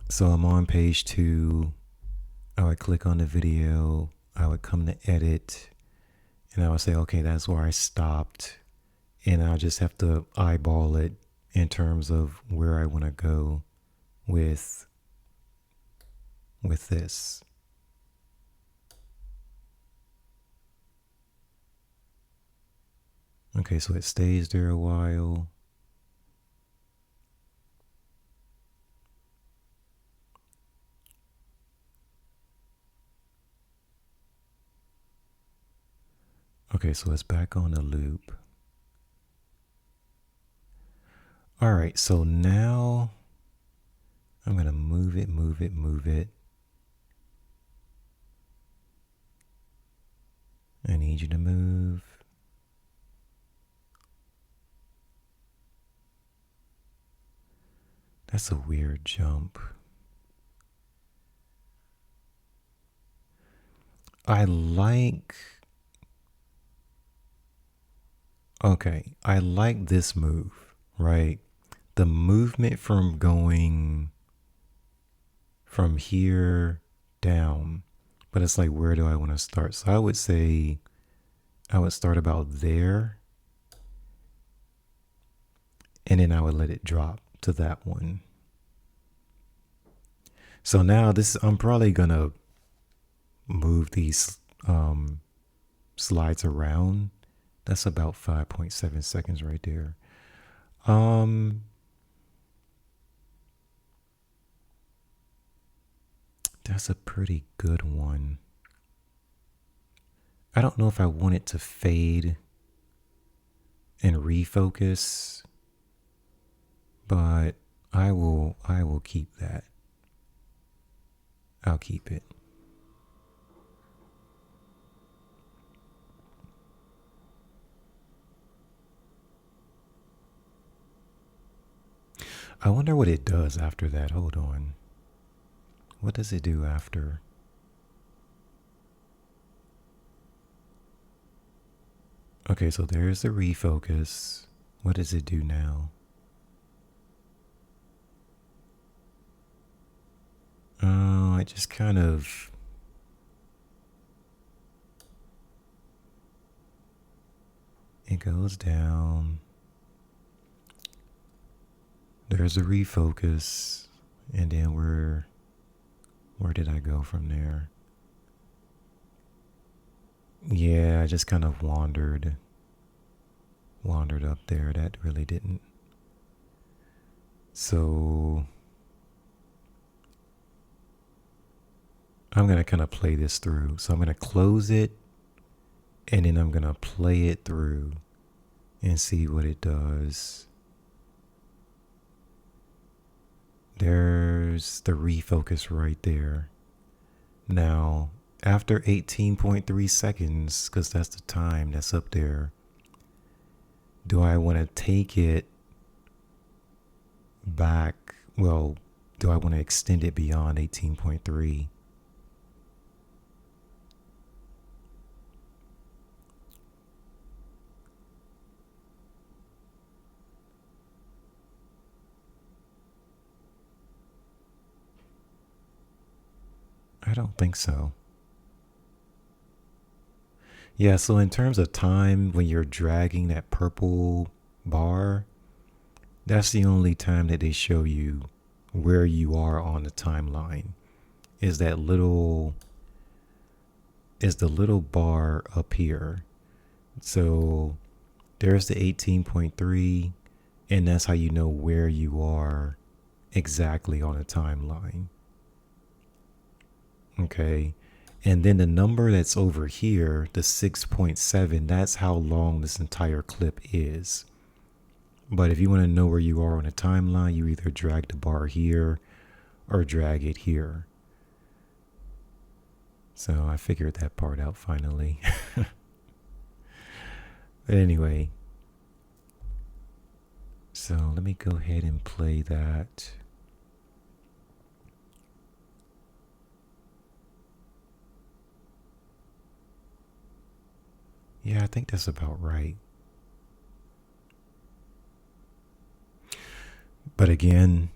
so I'm on page 2. I would click on the video. I would come to edit, and I would say, okay, that's where I stopped. And I'll just have to eyeball it in terms of where I want to go with this. Okay, so it stays there a while. Okay, so it's back on the loop. All right, so now I'm going to move it. I need you to move. That's a weird jump. I like this move, right? The movement from going from here down, but it's like, where do I want to start? So I would say I would start about there, and then I would let it drop to that one. So now I'm probably gonna move these slides around. That's about 5.7 seconds right there. That's a pretty good one. I don't know if I want it to fade and refocus, but I will keep that. I'll keep it. I wonder what it does after that. Hold on. What does it do after? Okay, so there's the refocus. What does it do now? Oh, it just kind of... It goes down. There's a refocus. And then where did I go from there? Yeah, I just kind of wandered up there. That really didn't. So I'm going to kind of play this through. So I'm going to close it, and then I'm going to play it through and see what it does. There's the refocus right there. Now, after 18.3 seconds, because that's the time that's up there, do I want to take it back? Well, do I want to extend it beyond 18.3? I don't think so. Yeah, so in terms of time, when you're dragging that purple bar, that's the only time that they show you where you are on the timeline. Is the little bar up here. So there's the 18.3, and that's how you know where you are exactly on the timeline. Okay. And then the number that's over here, the 6.7, that's how long this entire clip is. But if you want to know where you are on a timeline, you either drag the bar here or drag it here. So I figured that part out finally. But anyway, so let me go ahead and play that. Yeah, I think that's about right. But again,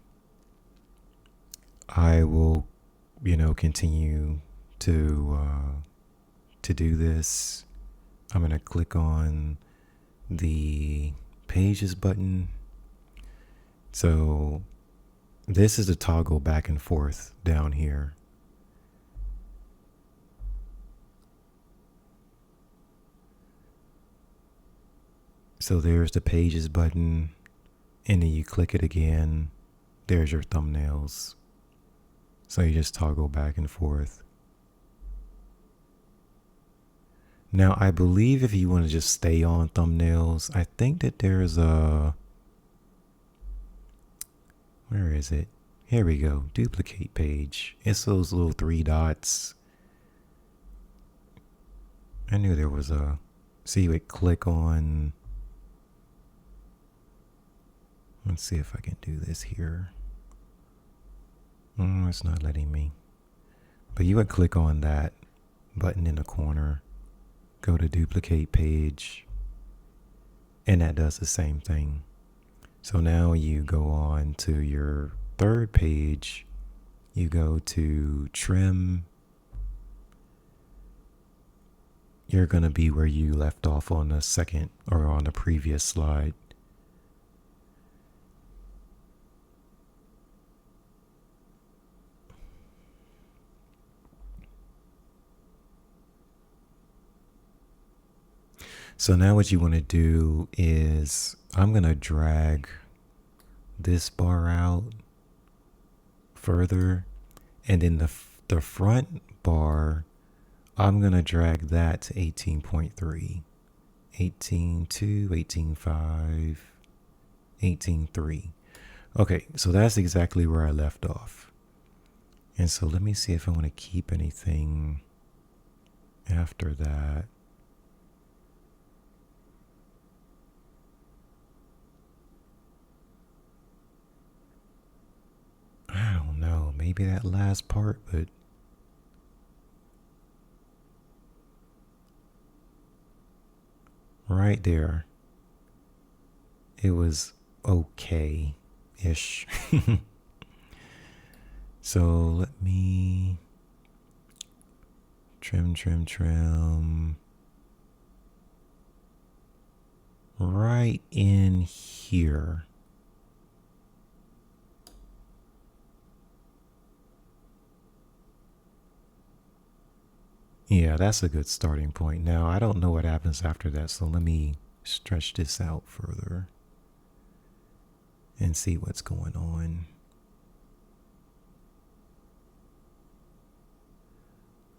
I will, continue to do this. I'm going to click on the pages button. So this is the toggle back and forth down here. So there's the pages button, and then you click it again. There's your thumbnails. So you just toggle back and forth. Now, I believe if you want to just stay on thumbnails, I think that there's a... Where is it? Here we go. Duplicate page. It's those little 3 dots. I knew there was a... So you would click on... Let's see if I can do this here. It's not letting me. But you would click on that button in the corner. Go to duplicate page. And that does the same thing. So now you go on to your third page. You go to trim you're going to be where you left off on the second or on the previous slide. So now what you want to do is I'm going to drag this bar out further, and then the front bar, I'm going to drag that to 18.3, 18.2, 18.5, 18.3. Okay, so that's exactly where I left off. And so let me see if I want to keep anything after that. I don't know, maybe that last part, but right there, it was okay-ish. So let me trim right in here. Yeah, that's a good starting point. Now, I don't know what happens after that, so let me stretch this out further and see what's going on.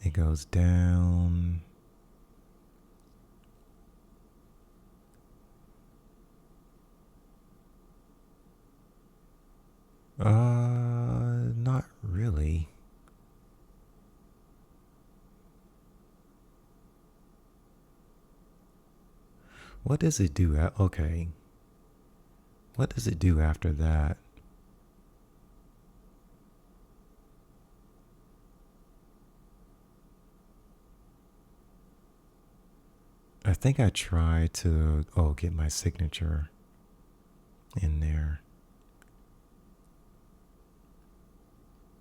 It goes down. Not really. What does it do? Okay. What does it do after that? I think I tried to, get my signature in there.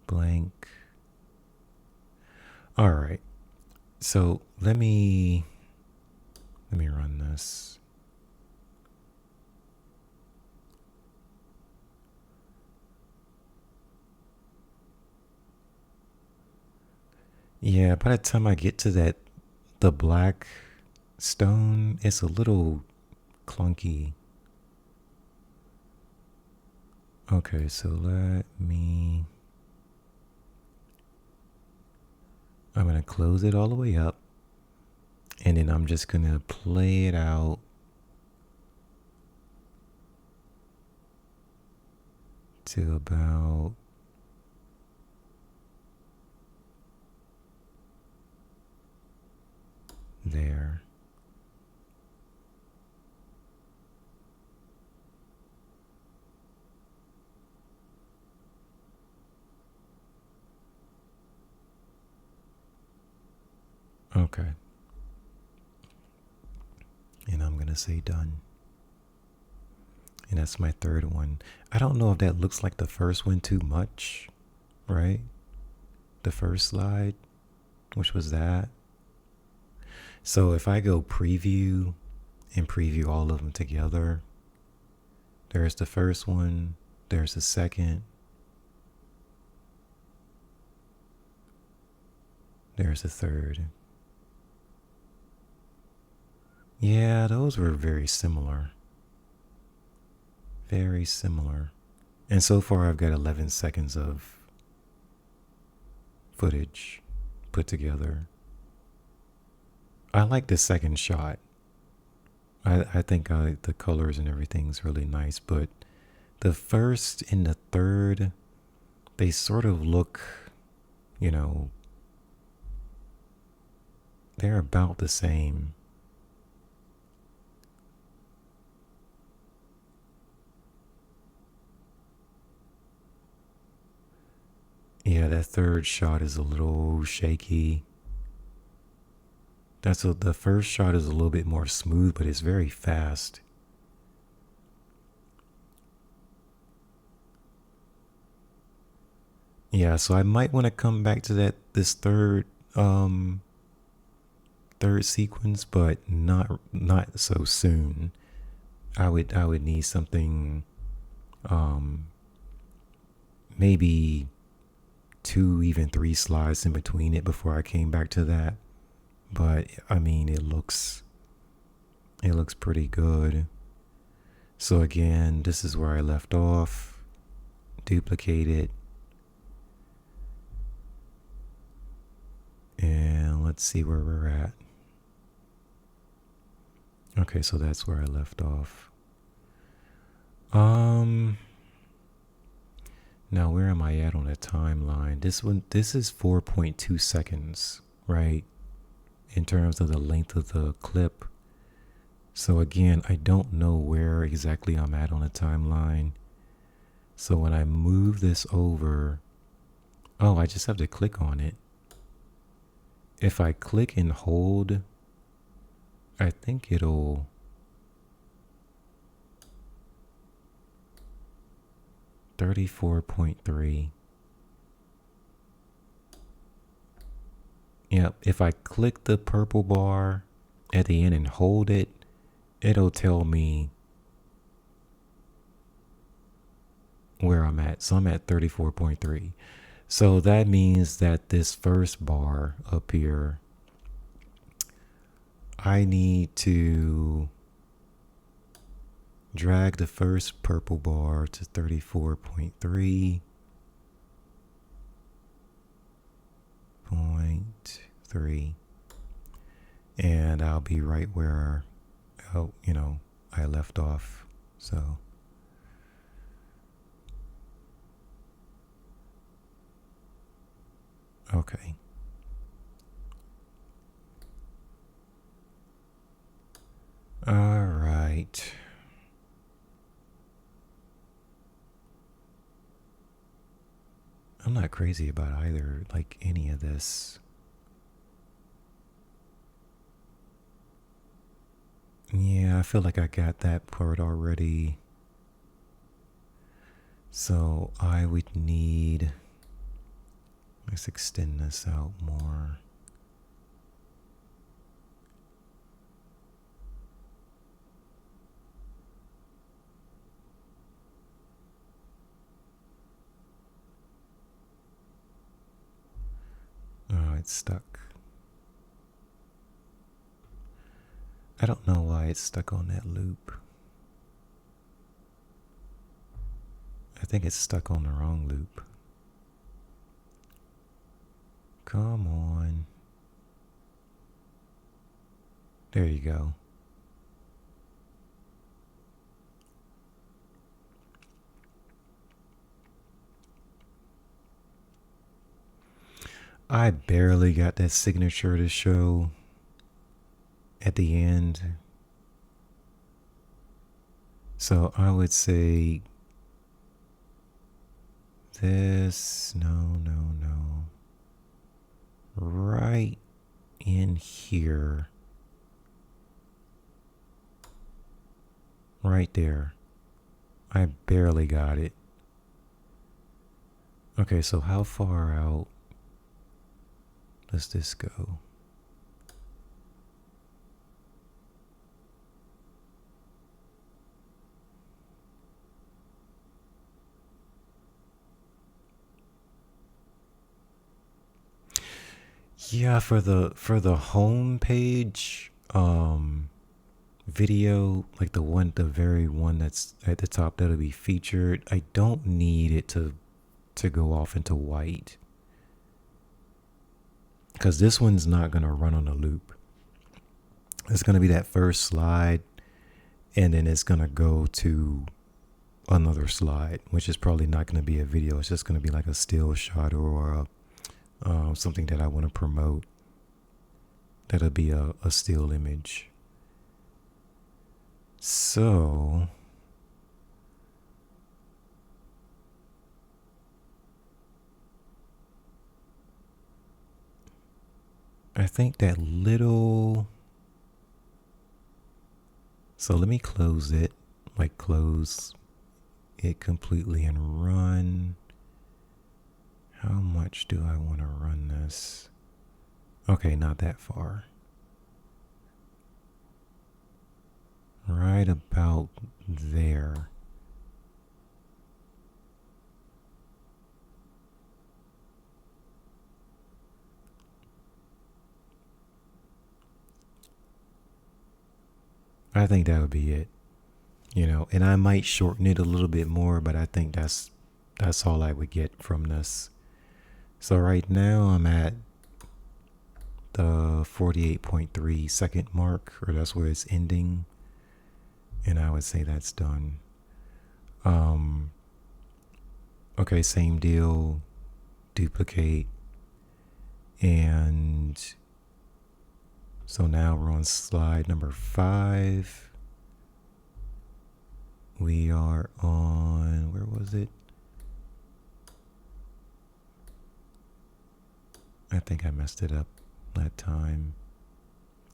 Blank. All right. So let me run this. Yeah, by the time I get to the black stone, it's a little clunky. Okay, so I'm going to close it all the way up, and then I'm just going to play it out to about there. Okay. And I'm going to say done. And that's my third one. I don't know if that looks like the first one too much, right? The first slide, which was that. So if I go preview and preview all of them together, there's the first one, there's the second, there's the third. Yeah, those were very similar. Very similar. And so far I've got 11 seconds of footage put together. I like the second shot. I think the colors and everything's really nice, but the first and the third, they sort of look, they're about the same. Yeah, that third shot is a little shaky. The first shot is a little bit more smooth, but it's very fast. Yeah, so I might want to come back to this third third sequence, but not so soon. I would need something, um, maybe two, even three slides in between it before I came back to that. But I mean, it looks pretty good. So again, this is where I left off. Duplicate it. And let's see where we're at. Okay, so that's where I left off. Now where am I at on the timeline? This is 4.2 seconds, right? In terms of the length of the clip. So again, I don't know where exactly I'm at on the timeline. So when I move this over, oh, I just have to click on it. If I click and hold, I think it'll 34.3. Yep, if I click the purple bar at the end and hold it, it'll tell me where I'm at. So I'm at 34.3. So that means that this first bar up here, I need to drag the first purple bar to 34.3. 0.3, and I'll be right where I left off. So okay, all right. I'm not crazy about either, like any of this. Yeah, I feel like I got that part already. So I would need, let's extend this out more. Oh, it's stuck. I don't know why it's stuck on that loop. I think it's stuck on the wrong loop. Come on. There you go. I barely got that signature to show at the end. So I would say this, no. Right in here. Right there. I barely got it. Okay, so how far out does this go? Yeah, for the home page video, like the very one that's at the top that'll be featured, I don't need it to go off into white, because this one's not going to run on a loop. It's going to be that first slide, and then it's going to go to another slide, which is probably not going to be a video. It's just going to be like a still shot or something that I want to promote. That'll be a still image. So I think that little, so let me close it, like close it completely and run. How much do I want to run this? Okay, not that far. right about there. I think that would be it. And I might shorten it a little bit more, but I think that's all I would get from this. So right now I'm at the 48.3 second mark, or that's where it's ending, and I would say that's done. Um, okay, same deal, duplicate, and so now we're on slide number 5. We are on, where was it? I think I messed it up that time.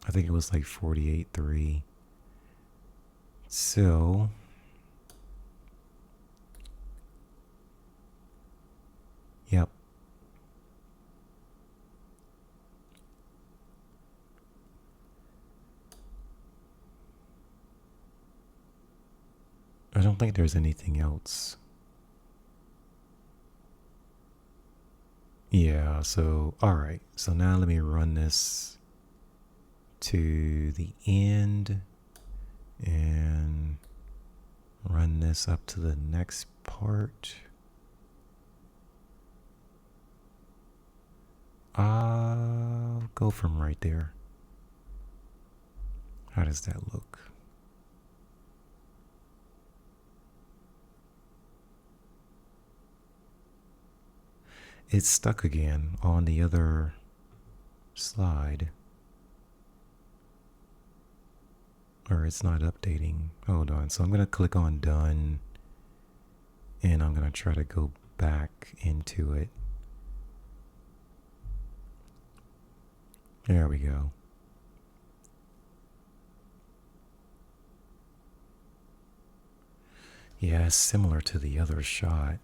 I think it was like 48.3. So, yep. I don't think there's anything else. Yeah, so, all right. So now let me run this to the end and run this up to the next part. I'll go from right there. How does that look? It's stuck again on the other slide. Or it's not updating. Hold on. So I'm going to click on done. And I'm going to try to go back into it. There we go. Yeah, it's similar to the other shot.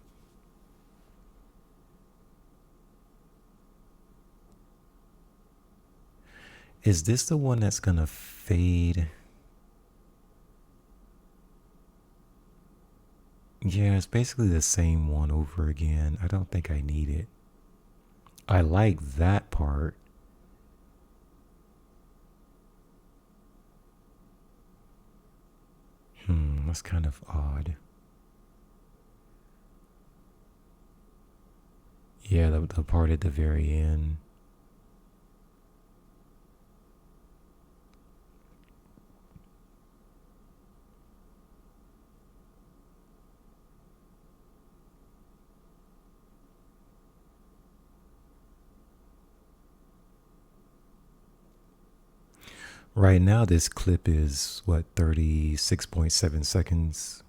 Is this the one that's going to fade? Yeah, it's basically the same one over again. I don't think I need it. I like that part. That's kind of odd. Yeah, the part at the very end. Right now, this clip is, 36.7 seconds?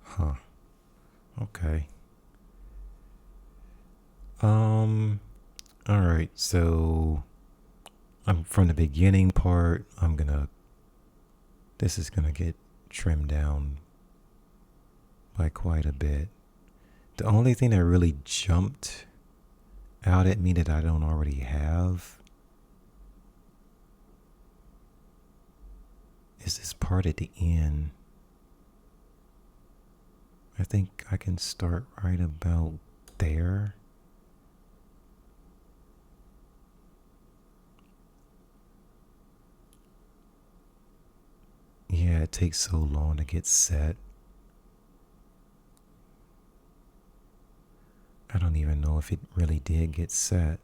Huh. Okay. All right. So, I'm from the beginning part. This is gonna get trimmed down by quite a bit. The only thing that really jumped out at me that I don't already have is this part at the end. I think I can start right about there. Yeah, it takes so long to get set. I don't even know if it really did get set.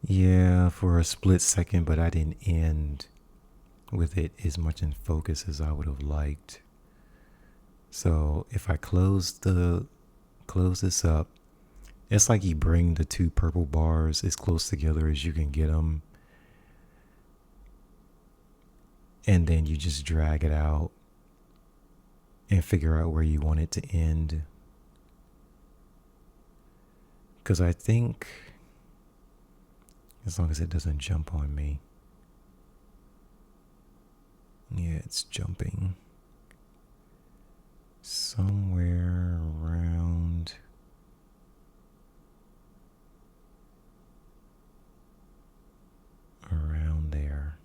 Yeah, for a split second, but I didn't end with it as much in focus as I would have liked. So if I close this up, it's like you bring the two purple bars as close together as you can get them. and then you just drag it out and figure out where you want it to end. Because I think, as long as it doesn't jump on me. Yeah, it's jumping. Somewhere around there.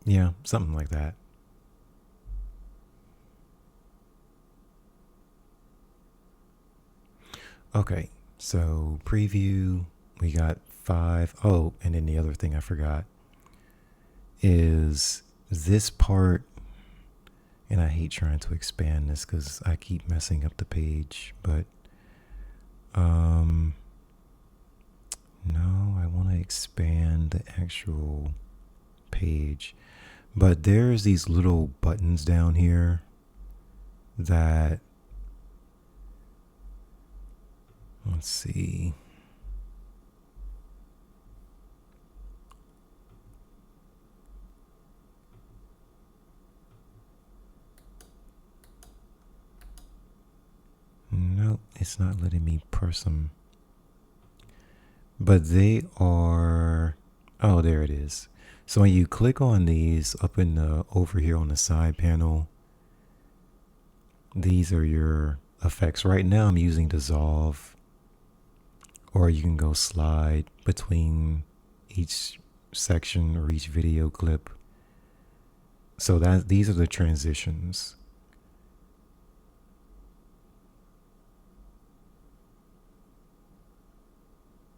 Yeah, something like that. Okay, so preview, we got 5. Oh, and then the other thing I forgot is this part, and I hate trying to expand this because I keep messing up the page, but no, I want to expand the actual page. But there's these little buttons down here that, let's see. Nope, it's not letting me press them. But they are, oh, there it is. So when you click on these up in the, over here on the side panel, these are your effects. Right now I'm using dissolve, or you can go slide between each section or each video clip. So that these are the transitions.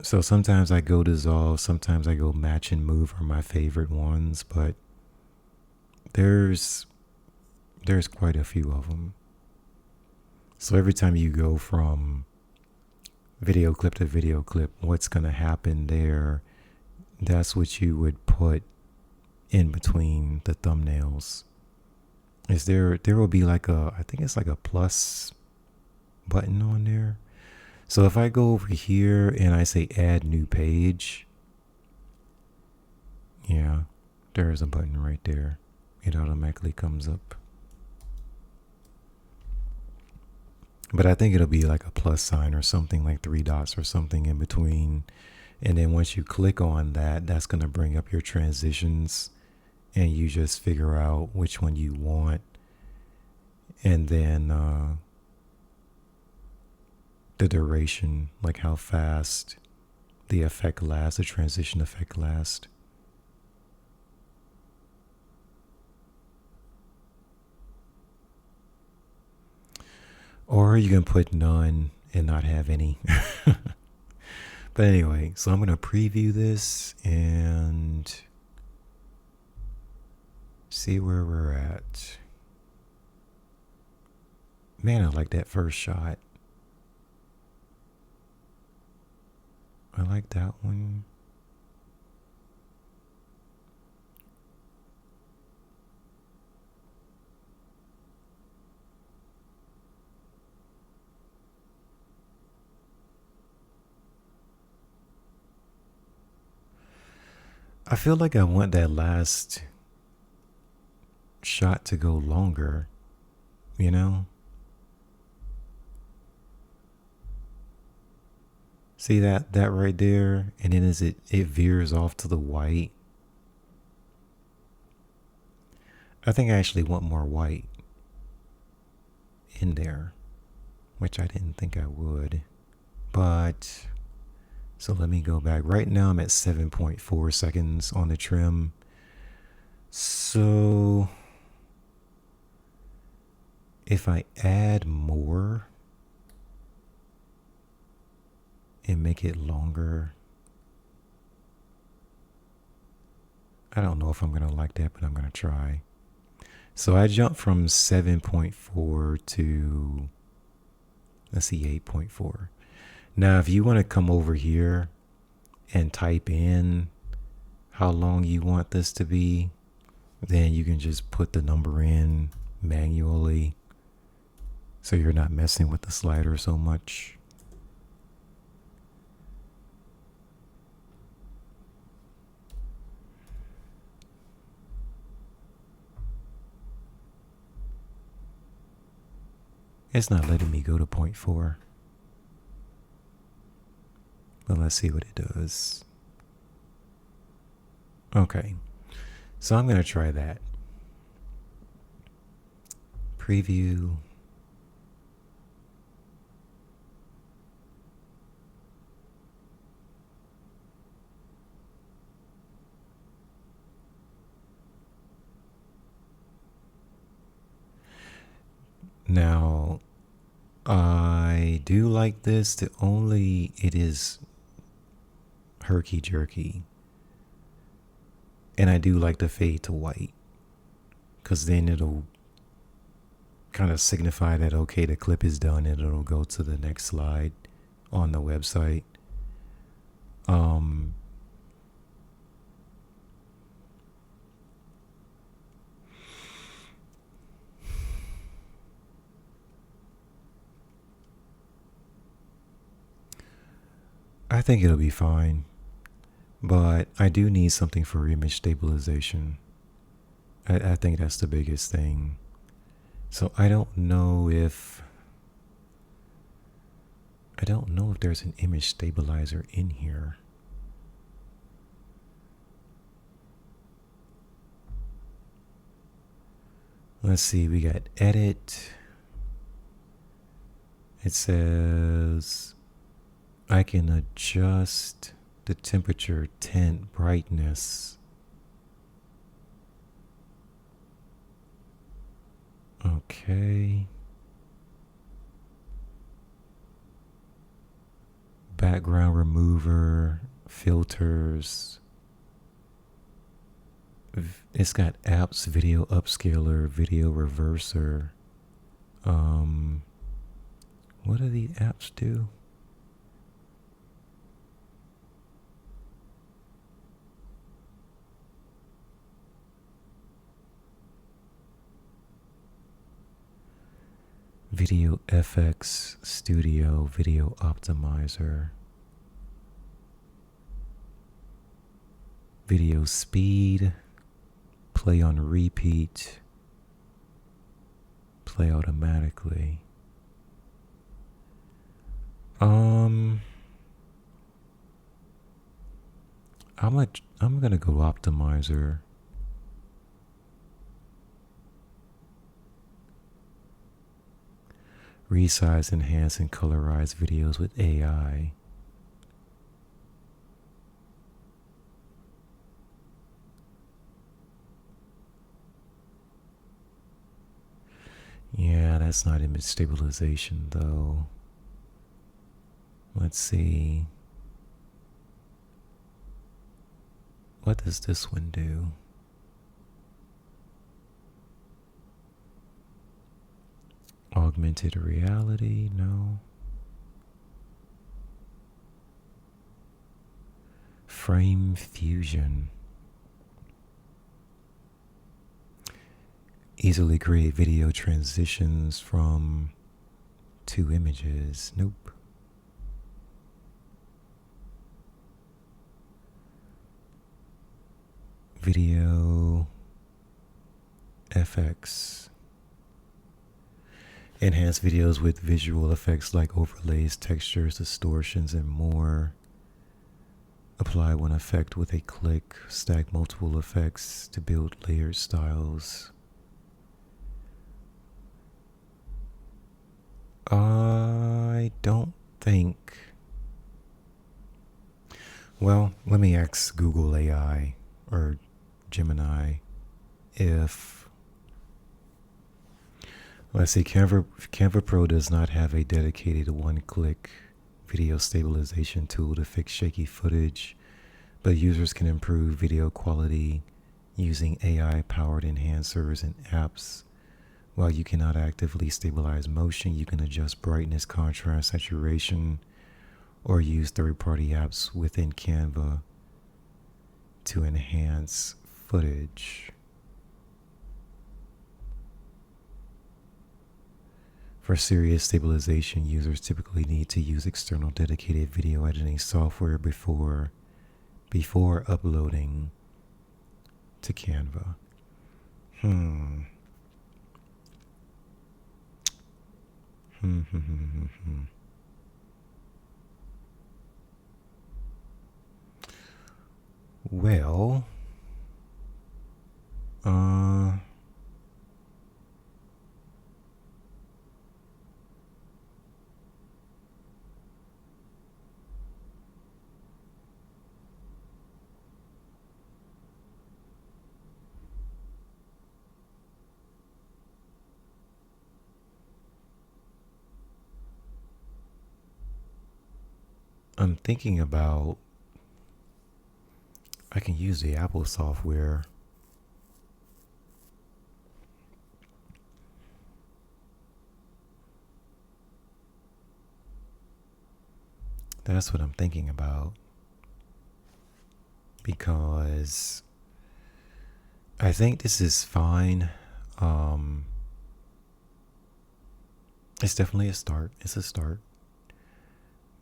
So sometimes I go dissolve, sometimes I go match and move are my favorite ones, but there's quite a few of them. So every time you go from video clip to video clip, what's going to happen there, that's what you would put in between the thumbnails. Is there will be like a, I think it's like a plus button on there. So if I go over here and I say add new page, yeah, there is a button right there. It automatically comes up. But I think it'll be like a plus sign or something, like 3 dots or something in between. And then once you click on that, that's going to bring up your transitions, and you just figure out which one you want. And then the duration, like how fast the effect lasts, the transition effect lasts. Or you can put none and not have any. But anyway, so I'm going to preview this and see where we're at. Man, I like that first shot. I like that one. I feel like I want that last shot to go longer, you know? See that right there? And then as it veers off to the white. I think I actually want more white in there, which I didn't think I would. But, so let me go back. Right now I'm at 7.4 seconds on the trim. So, if I add more and make it longer, I don't know if I'm going to like that, but I'm going to try. So I jumped from 7.4 to, let's see, 8.4. Now, if you want to come over here and type in how long you want this to be, then you can just put the number in manually. so you're not messing with the slider so much. It's not letting me go to 0.4. But let's see what it does. Okay. So I'm going to try that. Preview. Now, I do like this. It is herky jerky. And I do like the fade to white, because then it'll kind of signify that, okay, the clip is done, and it'll go to the next slide on the website. I think it'll be fine, but I do need something for image stabilization. I think that's the biggest thing. So I don't know if there's an image stabilizer in here. Let's see, we got edit. It says I can adjust the temperature, tint, brightness. Okay. Background remover, filters. It's got apps, video upscaler, video reverser. What do the apps do? Video FX Studio, Video Optimizer, Video Speed, Play on Repeat, Play Automatically. I'm gonna go Optimizer. Resize, enhance, and colorize videos with AI. Yeah, that's not image stabilization though. Let's see. What does this one do? Augmented reality? No. Frame fusion. Easily create video transitions from two images. Nope. Video FX. Enhance videos with visual effects like overlays, textures, distortions, and more. Apply one effect with a click. Stack multiple effects to build layered styles. I don't think. Well, let me ask Google AI or Gemini if. Let's see, Canva Pro does not have a dedicated one-click video stabilization tool to fix shaky footage, but users can improve video quality using AI-powered enhancers and apps. While you cannot actively stabilize motion, you can adjust brightness, contrast, saturation, or use third-party apps within Canva to enhance footage. For serious stabilization, users typically need to use external dedicated video editing software before uploading to Canva. Hmm. Well, I'm thinking about I can use the Apple software. That's what I'm thinking about. Because I think this is fine. It's definitely a start. It's a start.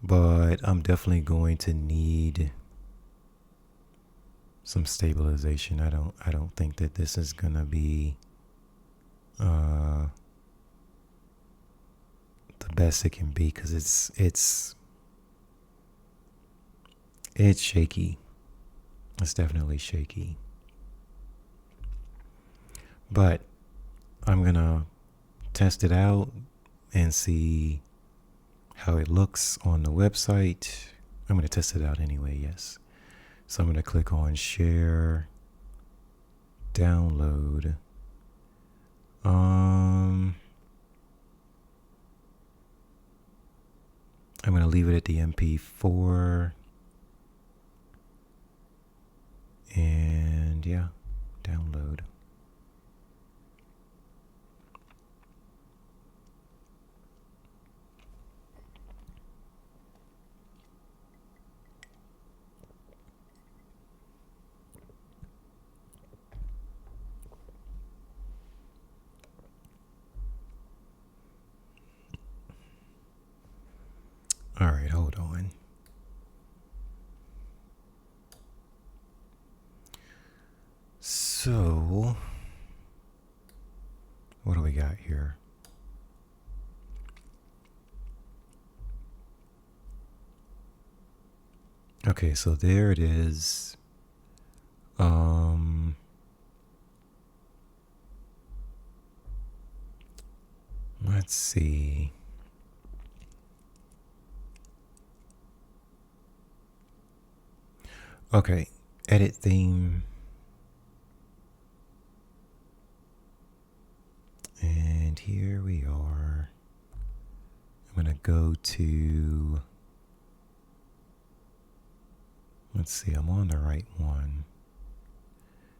But I'm definitely going to need some stabilization. I don't think that this is gonna be the best it can be, because it's shaky. It's definitely shaky. But I'm gonna test it out and see how it looks on the website. I'm gonna test it out anyway, yes. So I'm gonna click on share, download. I'm gonna leave it at the MP4. And yeah, download. All right, hold on. So, what do we got here? Okay, so there it is. Let's see. Okay, edit theme. And here we are. I'm going to go to, let's see, I'm on the right one.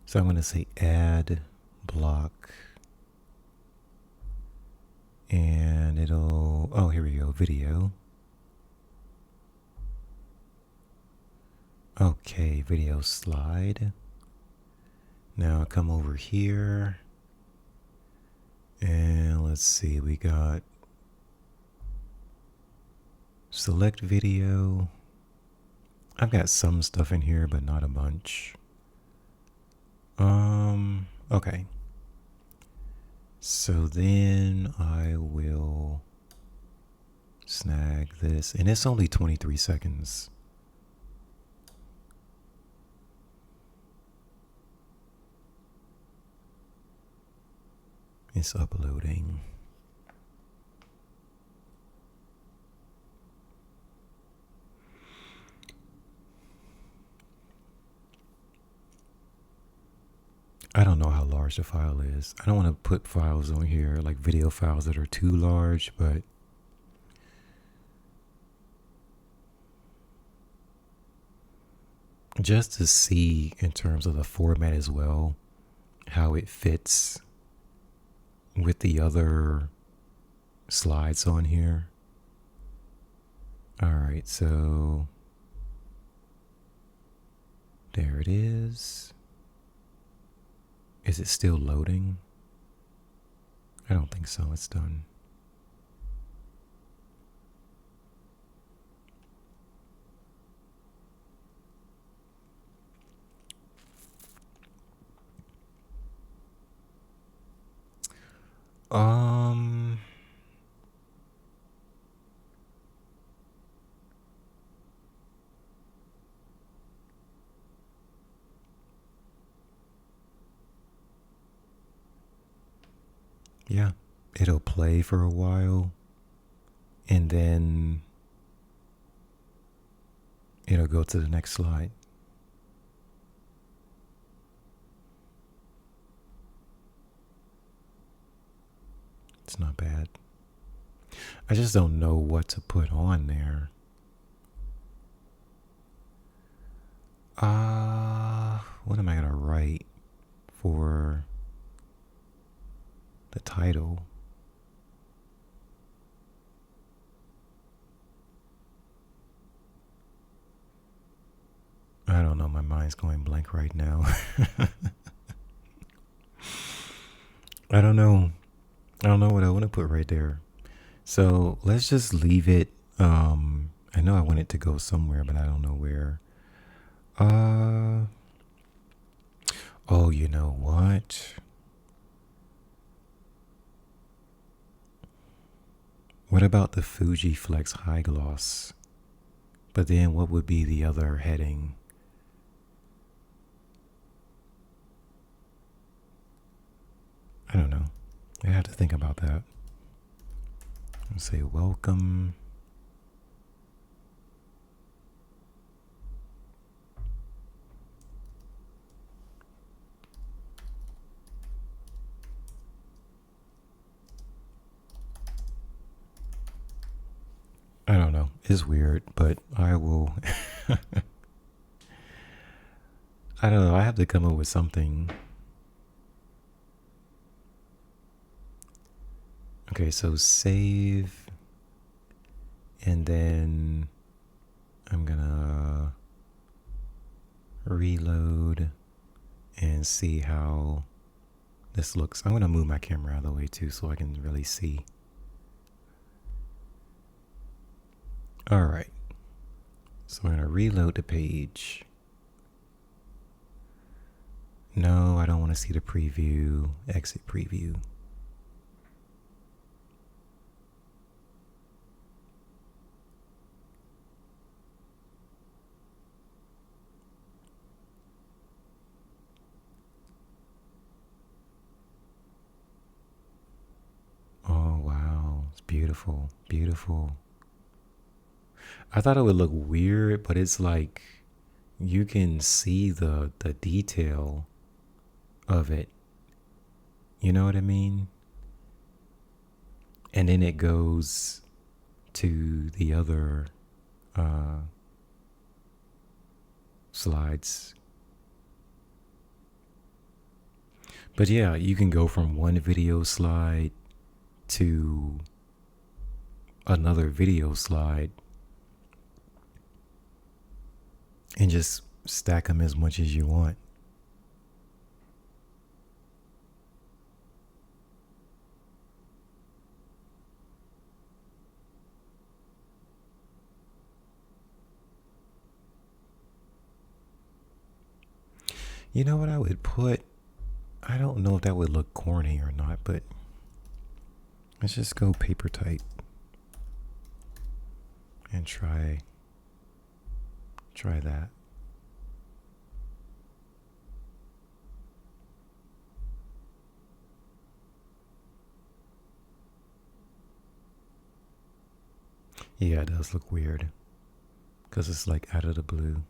So I'm going to say add block. And it'll, oh, here we go, video. Okay, video slide. Now come over here. And let's see, we got select video. I've got some stuff in here, but not a bunch. Okay. So then I will snag this, and it's only 23 seconds. It's uploading. I don't know how large the file is. I don't want to put files on here, like video files that are too large, but just to see in terms of the format as well, how it fits with the other slides on here. All right, so there it is. Is it still loading? I don't think so. It's done. yeah, it'll play for a while and then it'll go to the next slide. It's not bad. I just don't know what to put on there. What am I going to write for the title? I don't know. My mind's going blank right now. I don't know. I don't know what I want to put right there. So let's just leave it. I know I want it to go somewhere, but I don't know where. Oh, you know what? What about the Fuji Flex High Gloss? But then what would be the other heading? I don't know. I have to think about that. Let's say welcome. I don't know. It's weird, but I will. I don't know. I have to come up with something. Okay, so save. And then I'm gonna reload and see how this looks. I'm gonna move my camera out of the way too so I can really see. All right. So I'm gonna reload the page. No, I don't want to see the preview. Exit preview. Oh, wow. It's beautiful. Beautiful. I thought it would look weird, but it's like you can see the detail of it. You know what I mean? And then it goes to the other slides. But yeah, you can go from one video slide to another video slide and just stack them as much as you want. You know what I would put? I don't know if that would look corny or not, but let's just go paper type and try that. Yeah, it does look weird because it's like out of the blue.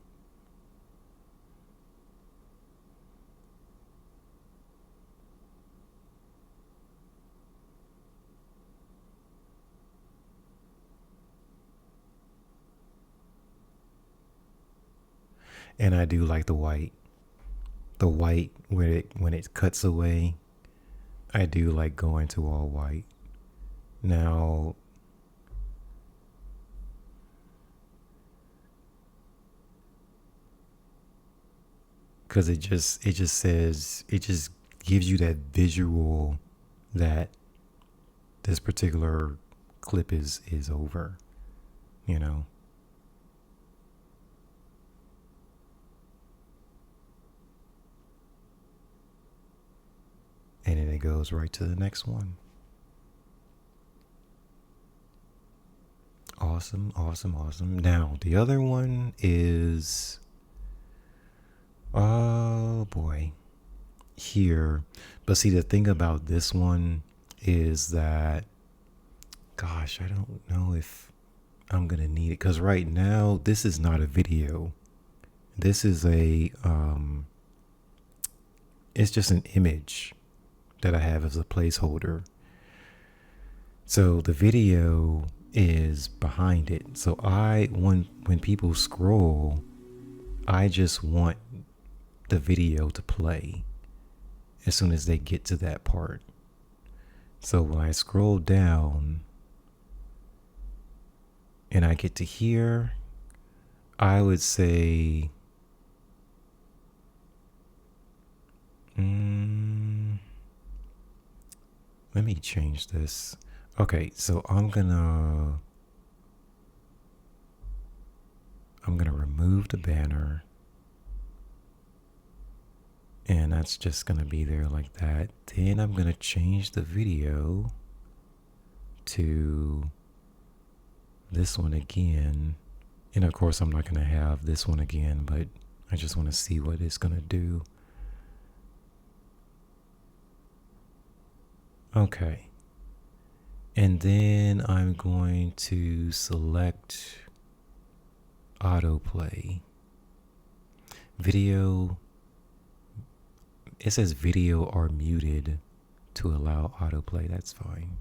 And I do like the white. The white when it cuts away, I do like going to all white. Now, because it just says, it just gives you that visual that this particular clip is over, you know. And then it goes right to the next one. Awesome, awesome, awesome. Now, the other one is, oh boy, here. But see, the thing about this one is that, gosh, I don't know if I'm going to need it, because right now this is not a video. This is it's just an image that I have as a placeholder. So the video is behind it. So when people scroll, I just want the video to play as soon as they get to that part. So when I scroll down and I get to here, I would say, let me change this. Okay, so I'm gonna remove the banner, and that's just gonna be there like that. Then I'm gonna change the video to this one again, and of course I'm not gonna have this one again, but I just want to see what it's gonna do. Okay, and then I'm going to select autoplay. Video, it says video are muted to allow autoplay. That's fine.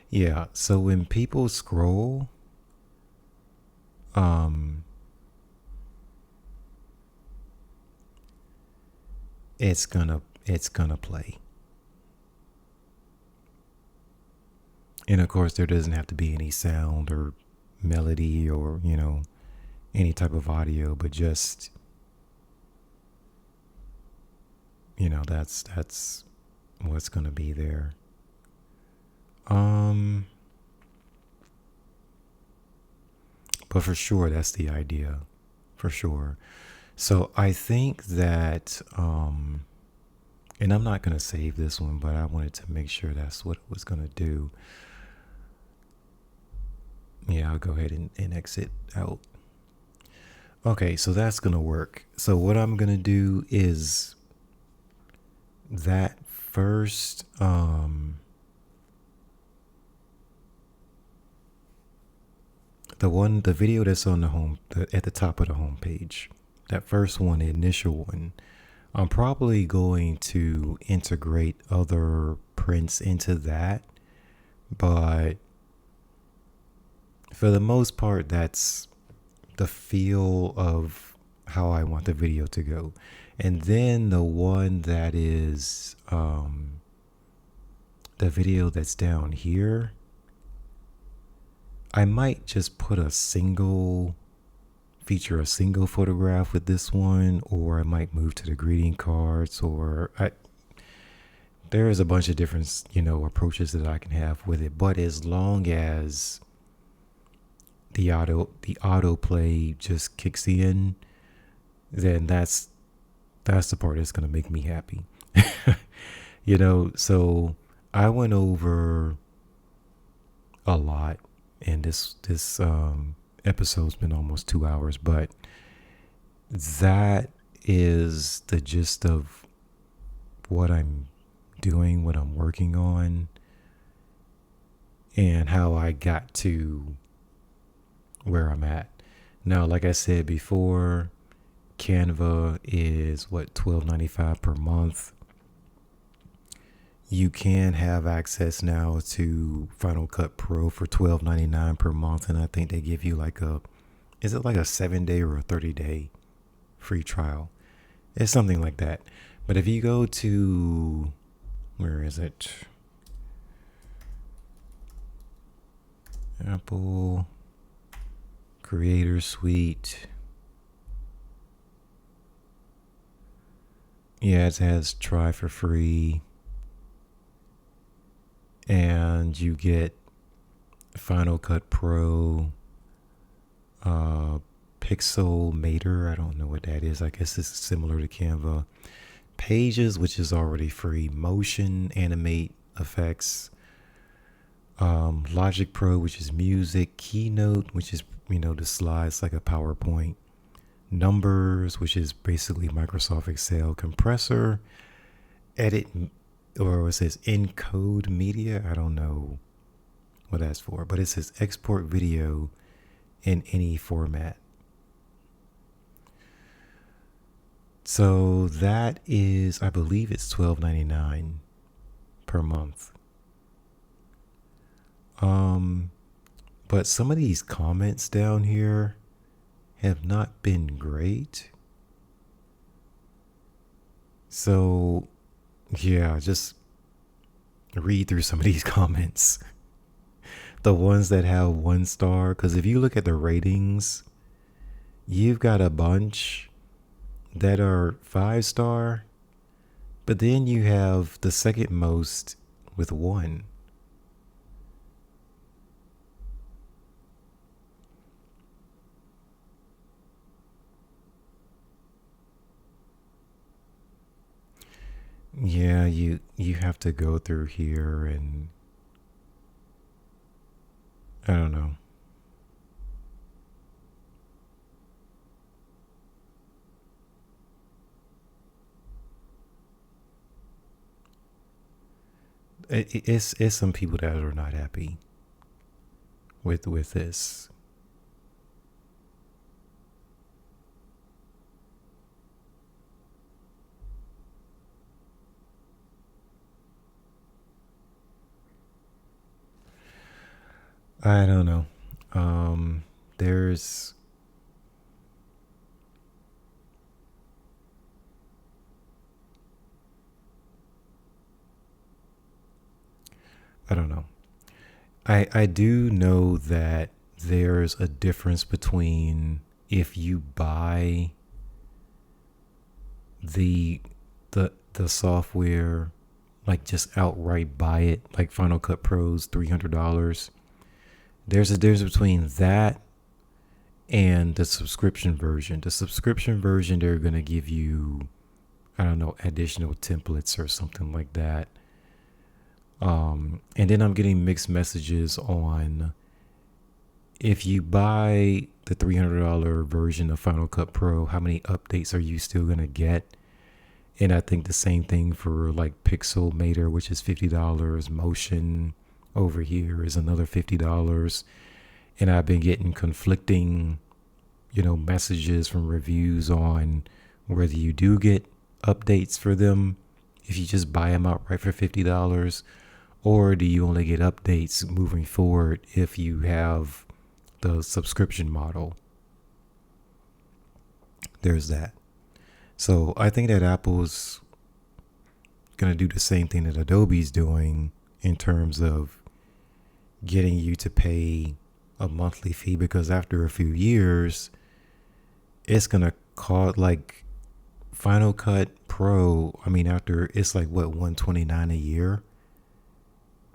Yeah, so when people scroll, it's gonna play. And of course there doesn't have to be any sound or melody or, any type of audio, but just, that's what's gonna be there. But for sure, that's the idea, for sure. So I think that, and I'm not going to save this one, but I wanted to make sure that's what it was going to do. Yeah, I'll go ahead and exit out. Okay, so that's going to work. So what I'm going to do is that first, the video that's on at the top of the home page, that first one, the initial one, I'm probably going to integrate other prints into that, but for the most part, that's the feel of how I want the video to go. And then the one that is the video that's down here, I might just put feature a single photograph with this one, or I might move to the greeting cards, there is a bunch of different, approaches that I can have with it. But as long as the autoplay just kicks in, then that's the part that's going to make me happy. So I went over a lot, and this episode's been almost 2 hours, but that is the gist of what I'm doing, what I'm working on, and how I got to where I'm at. Now, like I said before, Canva is $12.95 per month. You can have access now to Final Cut Pro for $12.99 per month, and I think they give you is it like a 7-day or a 30-day free trial? It's something like that. But if you go to, where is it? Apple Creator Suite. Yeah, it has try for free. And you get Final Cut Pro, Pixelmator. I don't know what that is. I guess it's similar to Canva. Pages, which is already free. Motion, Animate, Effects. Logic Pro, which is music. Keynote, which is, the slides like a PowerPoint. Numbers, which is basically Microsoft Excel, compressor, edit, or it says encode media. I don't know what that's for, but it says export video in any format. So that is, I believe it's $12.99 per month. But some of these comments down here have not been great. So yeah, just read through some of these comments. The ones that have 1 star, because if you look at the ratings, you've got a bunch that are 5 star, but then you have the second most with 1. Yeah, you have to go through here, and I don't know. It's some people that are not happy with this. I don't know. There's I don't know. I do know that there's a difference between if you buy the the software, like just outright buy it, like Final Cut Pro's $300. There's a difference between that and the subscription version. The subscription version, they're gonna give you, I don't know, additional templates or something like that. And then I'm getting mixed messages on if you buy the $300 version of Final Cut Pro, how many updates are you still gonna get? And I think the same thing for like Pixelmator, which is $50. Motion over here is another $50. And I've been getting conflicting, messages from reviews on whether you do get updates for them if you just buy them outright for $50, or do you only get updates moving forward if you have the subscription model. There's that. So I think that Apple's going to do the same thing that Adobe's doing in terms of getting you to pay a monthly fee, because after a few years, it's going to cost like Final Cut Pro. I mean, after it's like what, $129 a year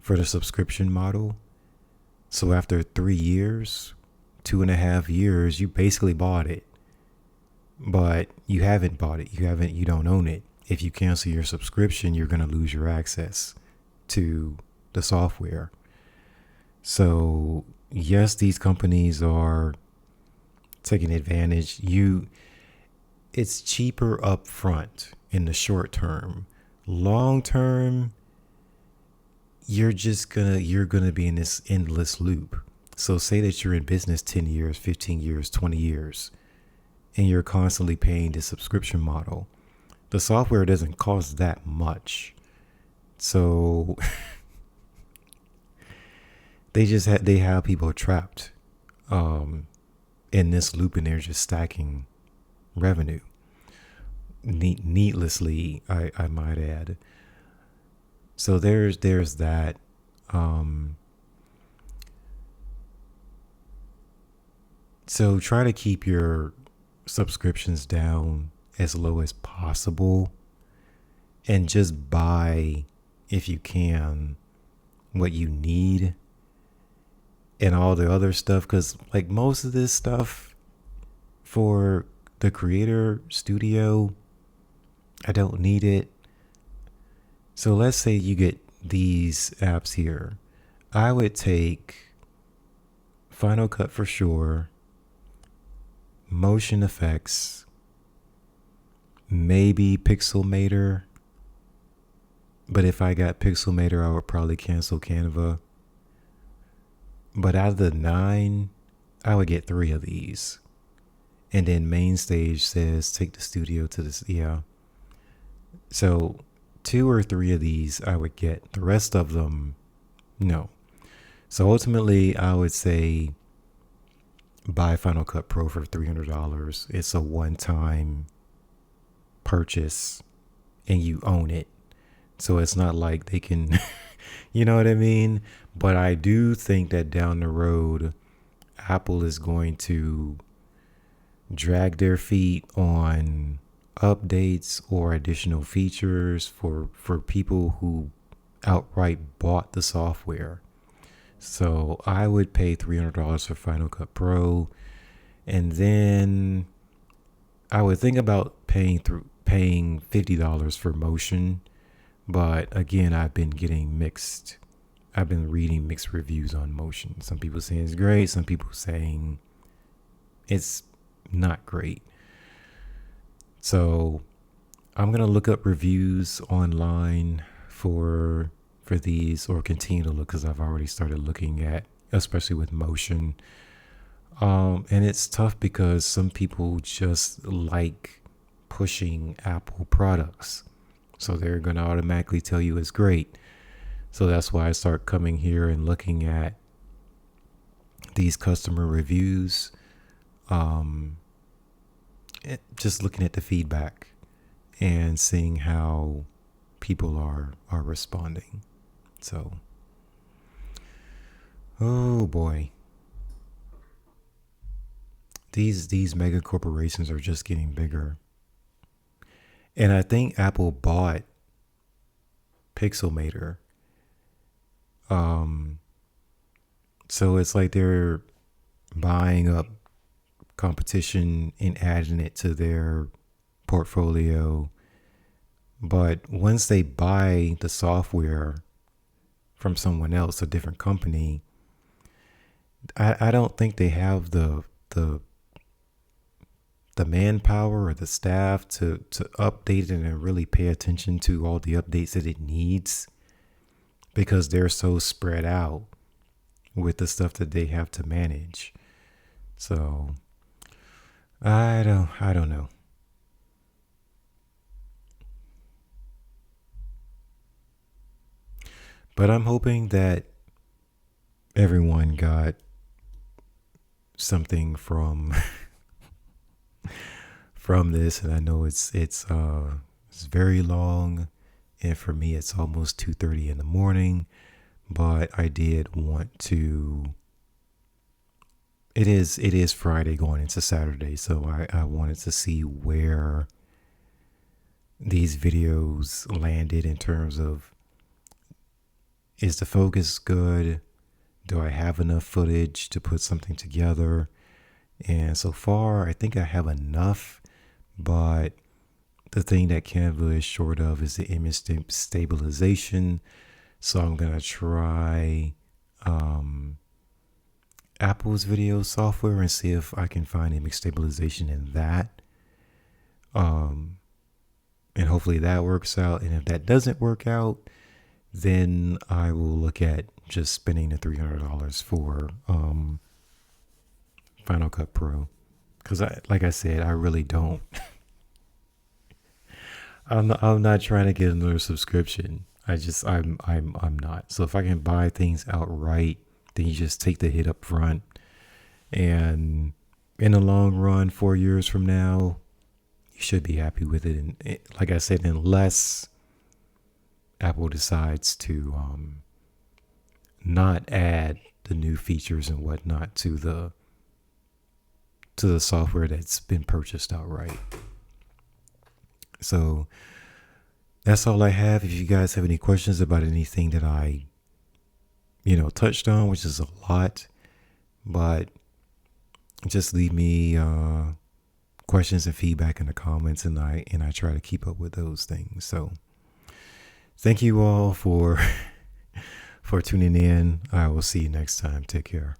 for the subscription model. So after 3 years, 2.5 years, you basically bought it. But you haven't bought it. You don't own it. If you cancel your subscription, you're going to lose your access to the software. So yes, these companies are taking advantage. It's cheaper up front in the short term. Long term, you're gonna be in this endless loop. So say that you're in business 10 years, 15 years, 20 years, and you're constantly paying the subscription model. The software doesn't cost that much. So they have people trapped in this loop, and they're just stacking revenue needlessly, I might add. So there's that. So try to keep your subscriptions down as low as possible, and just buy, if you can, what you need and all the other stuff, because like most of this stuff for the creator studio, I don't need it. So let's say you get these apps here. I would take Final Cut for sure, motion effects, maybe Pixelmator. But if I got Pixelmator, I would probably cancel Canva. But out of the 9, I would get 3 of these. And then main stage says take the studio to this. Yeah. So 2 or 3 of these I would get. The rest of them, no. So ultimately, I would say buy Final Cut Pro for $300. It's a one-time purchase and you own it. So it's not like they can, you know what I mean? But I do think that down the road, Apple is going to drag their feet on updates or additional features for people who outright bought the software. So I would pay $300 for Final Cut Pro, and then I would think about paying $50 for Motion. But again, I've been reading mixed reviews on Motion. Some people saying it's great, some people saying it's not great. So I'm gonna look up reviews online for these, or continue to look, because I've already started looking at, especially with Motion. And it's tough because some people just like pushing Apple products. So they're going to automatically tell you it's great. So that's why I start coming here and looking at these customer reviews. Just looking at the feedback and seeing how people are responding. So, oh boy. These mega corporations are just getting bigger. And I think Apple bought Pixelmator. So it's like they're buying up competition and adding it to their portfolio. But once they buy the software from someone else, a different company, I don't think they have the manpower or the staff to update it and really pay attention to all the updates that it needs, because they're so spread out with the stuff that they have to manage. So I don't know. But I'm hoping that everyone got something from this, and I know it's very long, and for me it's almost 2:30 in the morning, but I did want to. It is Friday going into Saturday, so I wanted to see where these videos landed in terms of, is the focus good? Do I have enough footage to put something together? And so far, I think I have enough. But the thing that Canva is short of is the image stabilization. So I'm going to try Apple's video software and see if I can find image stabilization in that. And hopefully that works out. And if that doesn't work out, then I will look at just spending the $300 for Final Cut Pro. Because like I said, I really don't. I'm not trying to get another subscription. I'm not. So if I can buy things outright, then you just take the hit up front. And in the long run, 4 years from now, you should be happy with it. And like I said, unless Apple decides to not add the new features and whatnot to the software that's been purchased outright. So that's all I have. If you guys have any questions about anything that I, touched on, which is a lot, but just leave me questions and feedback in the comments, and I try to keep up with those things. So thank you all for tuning in. I will see you next time. Take care.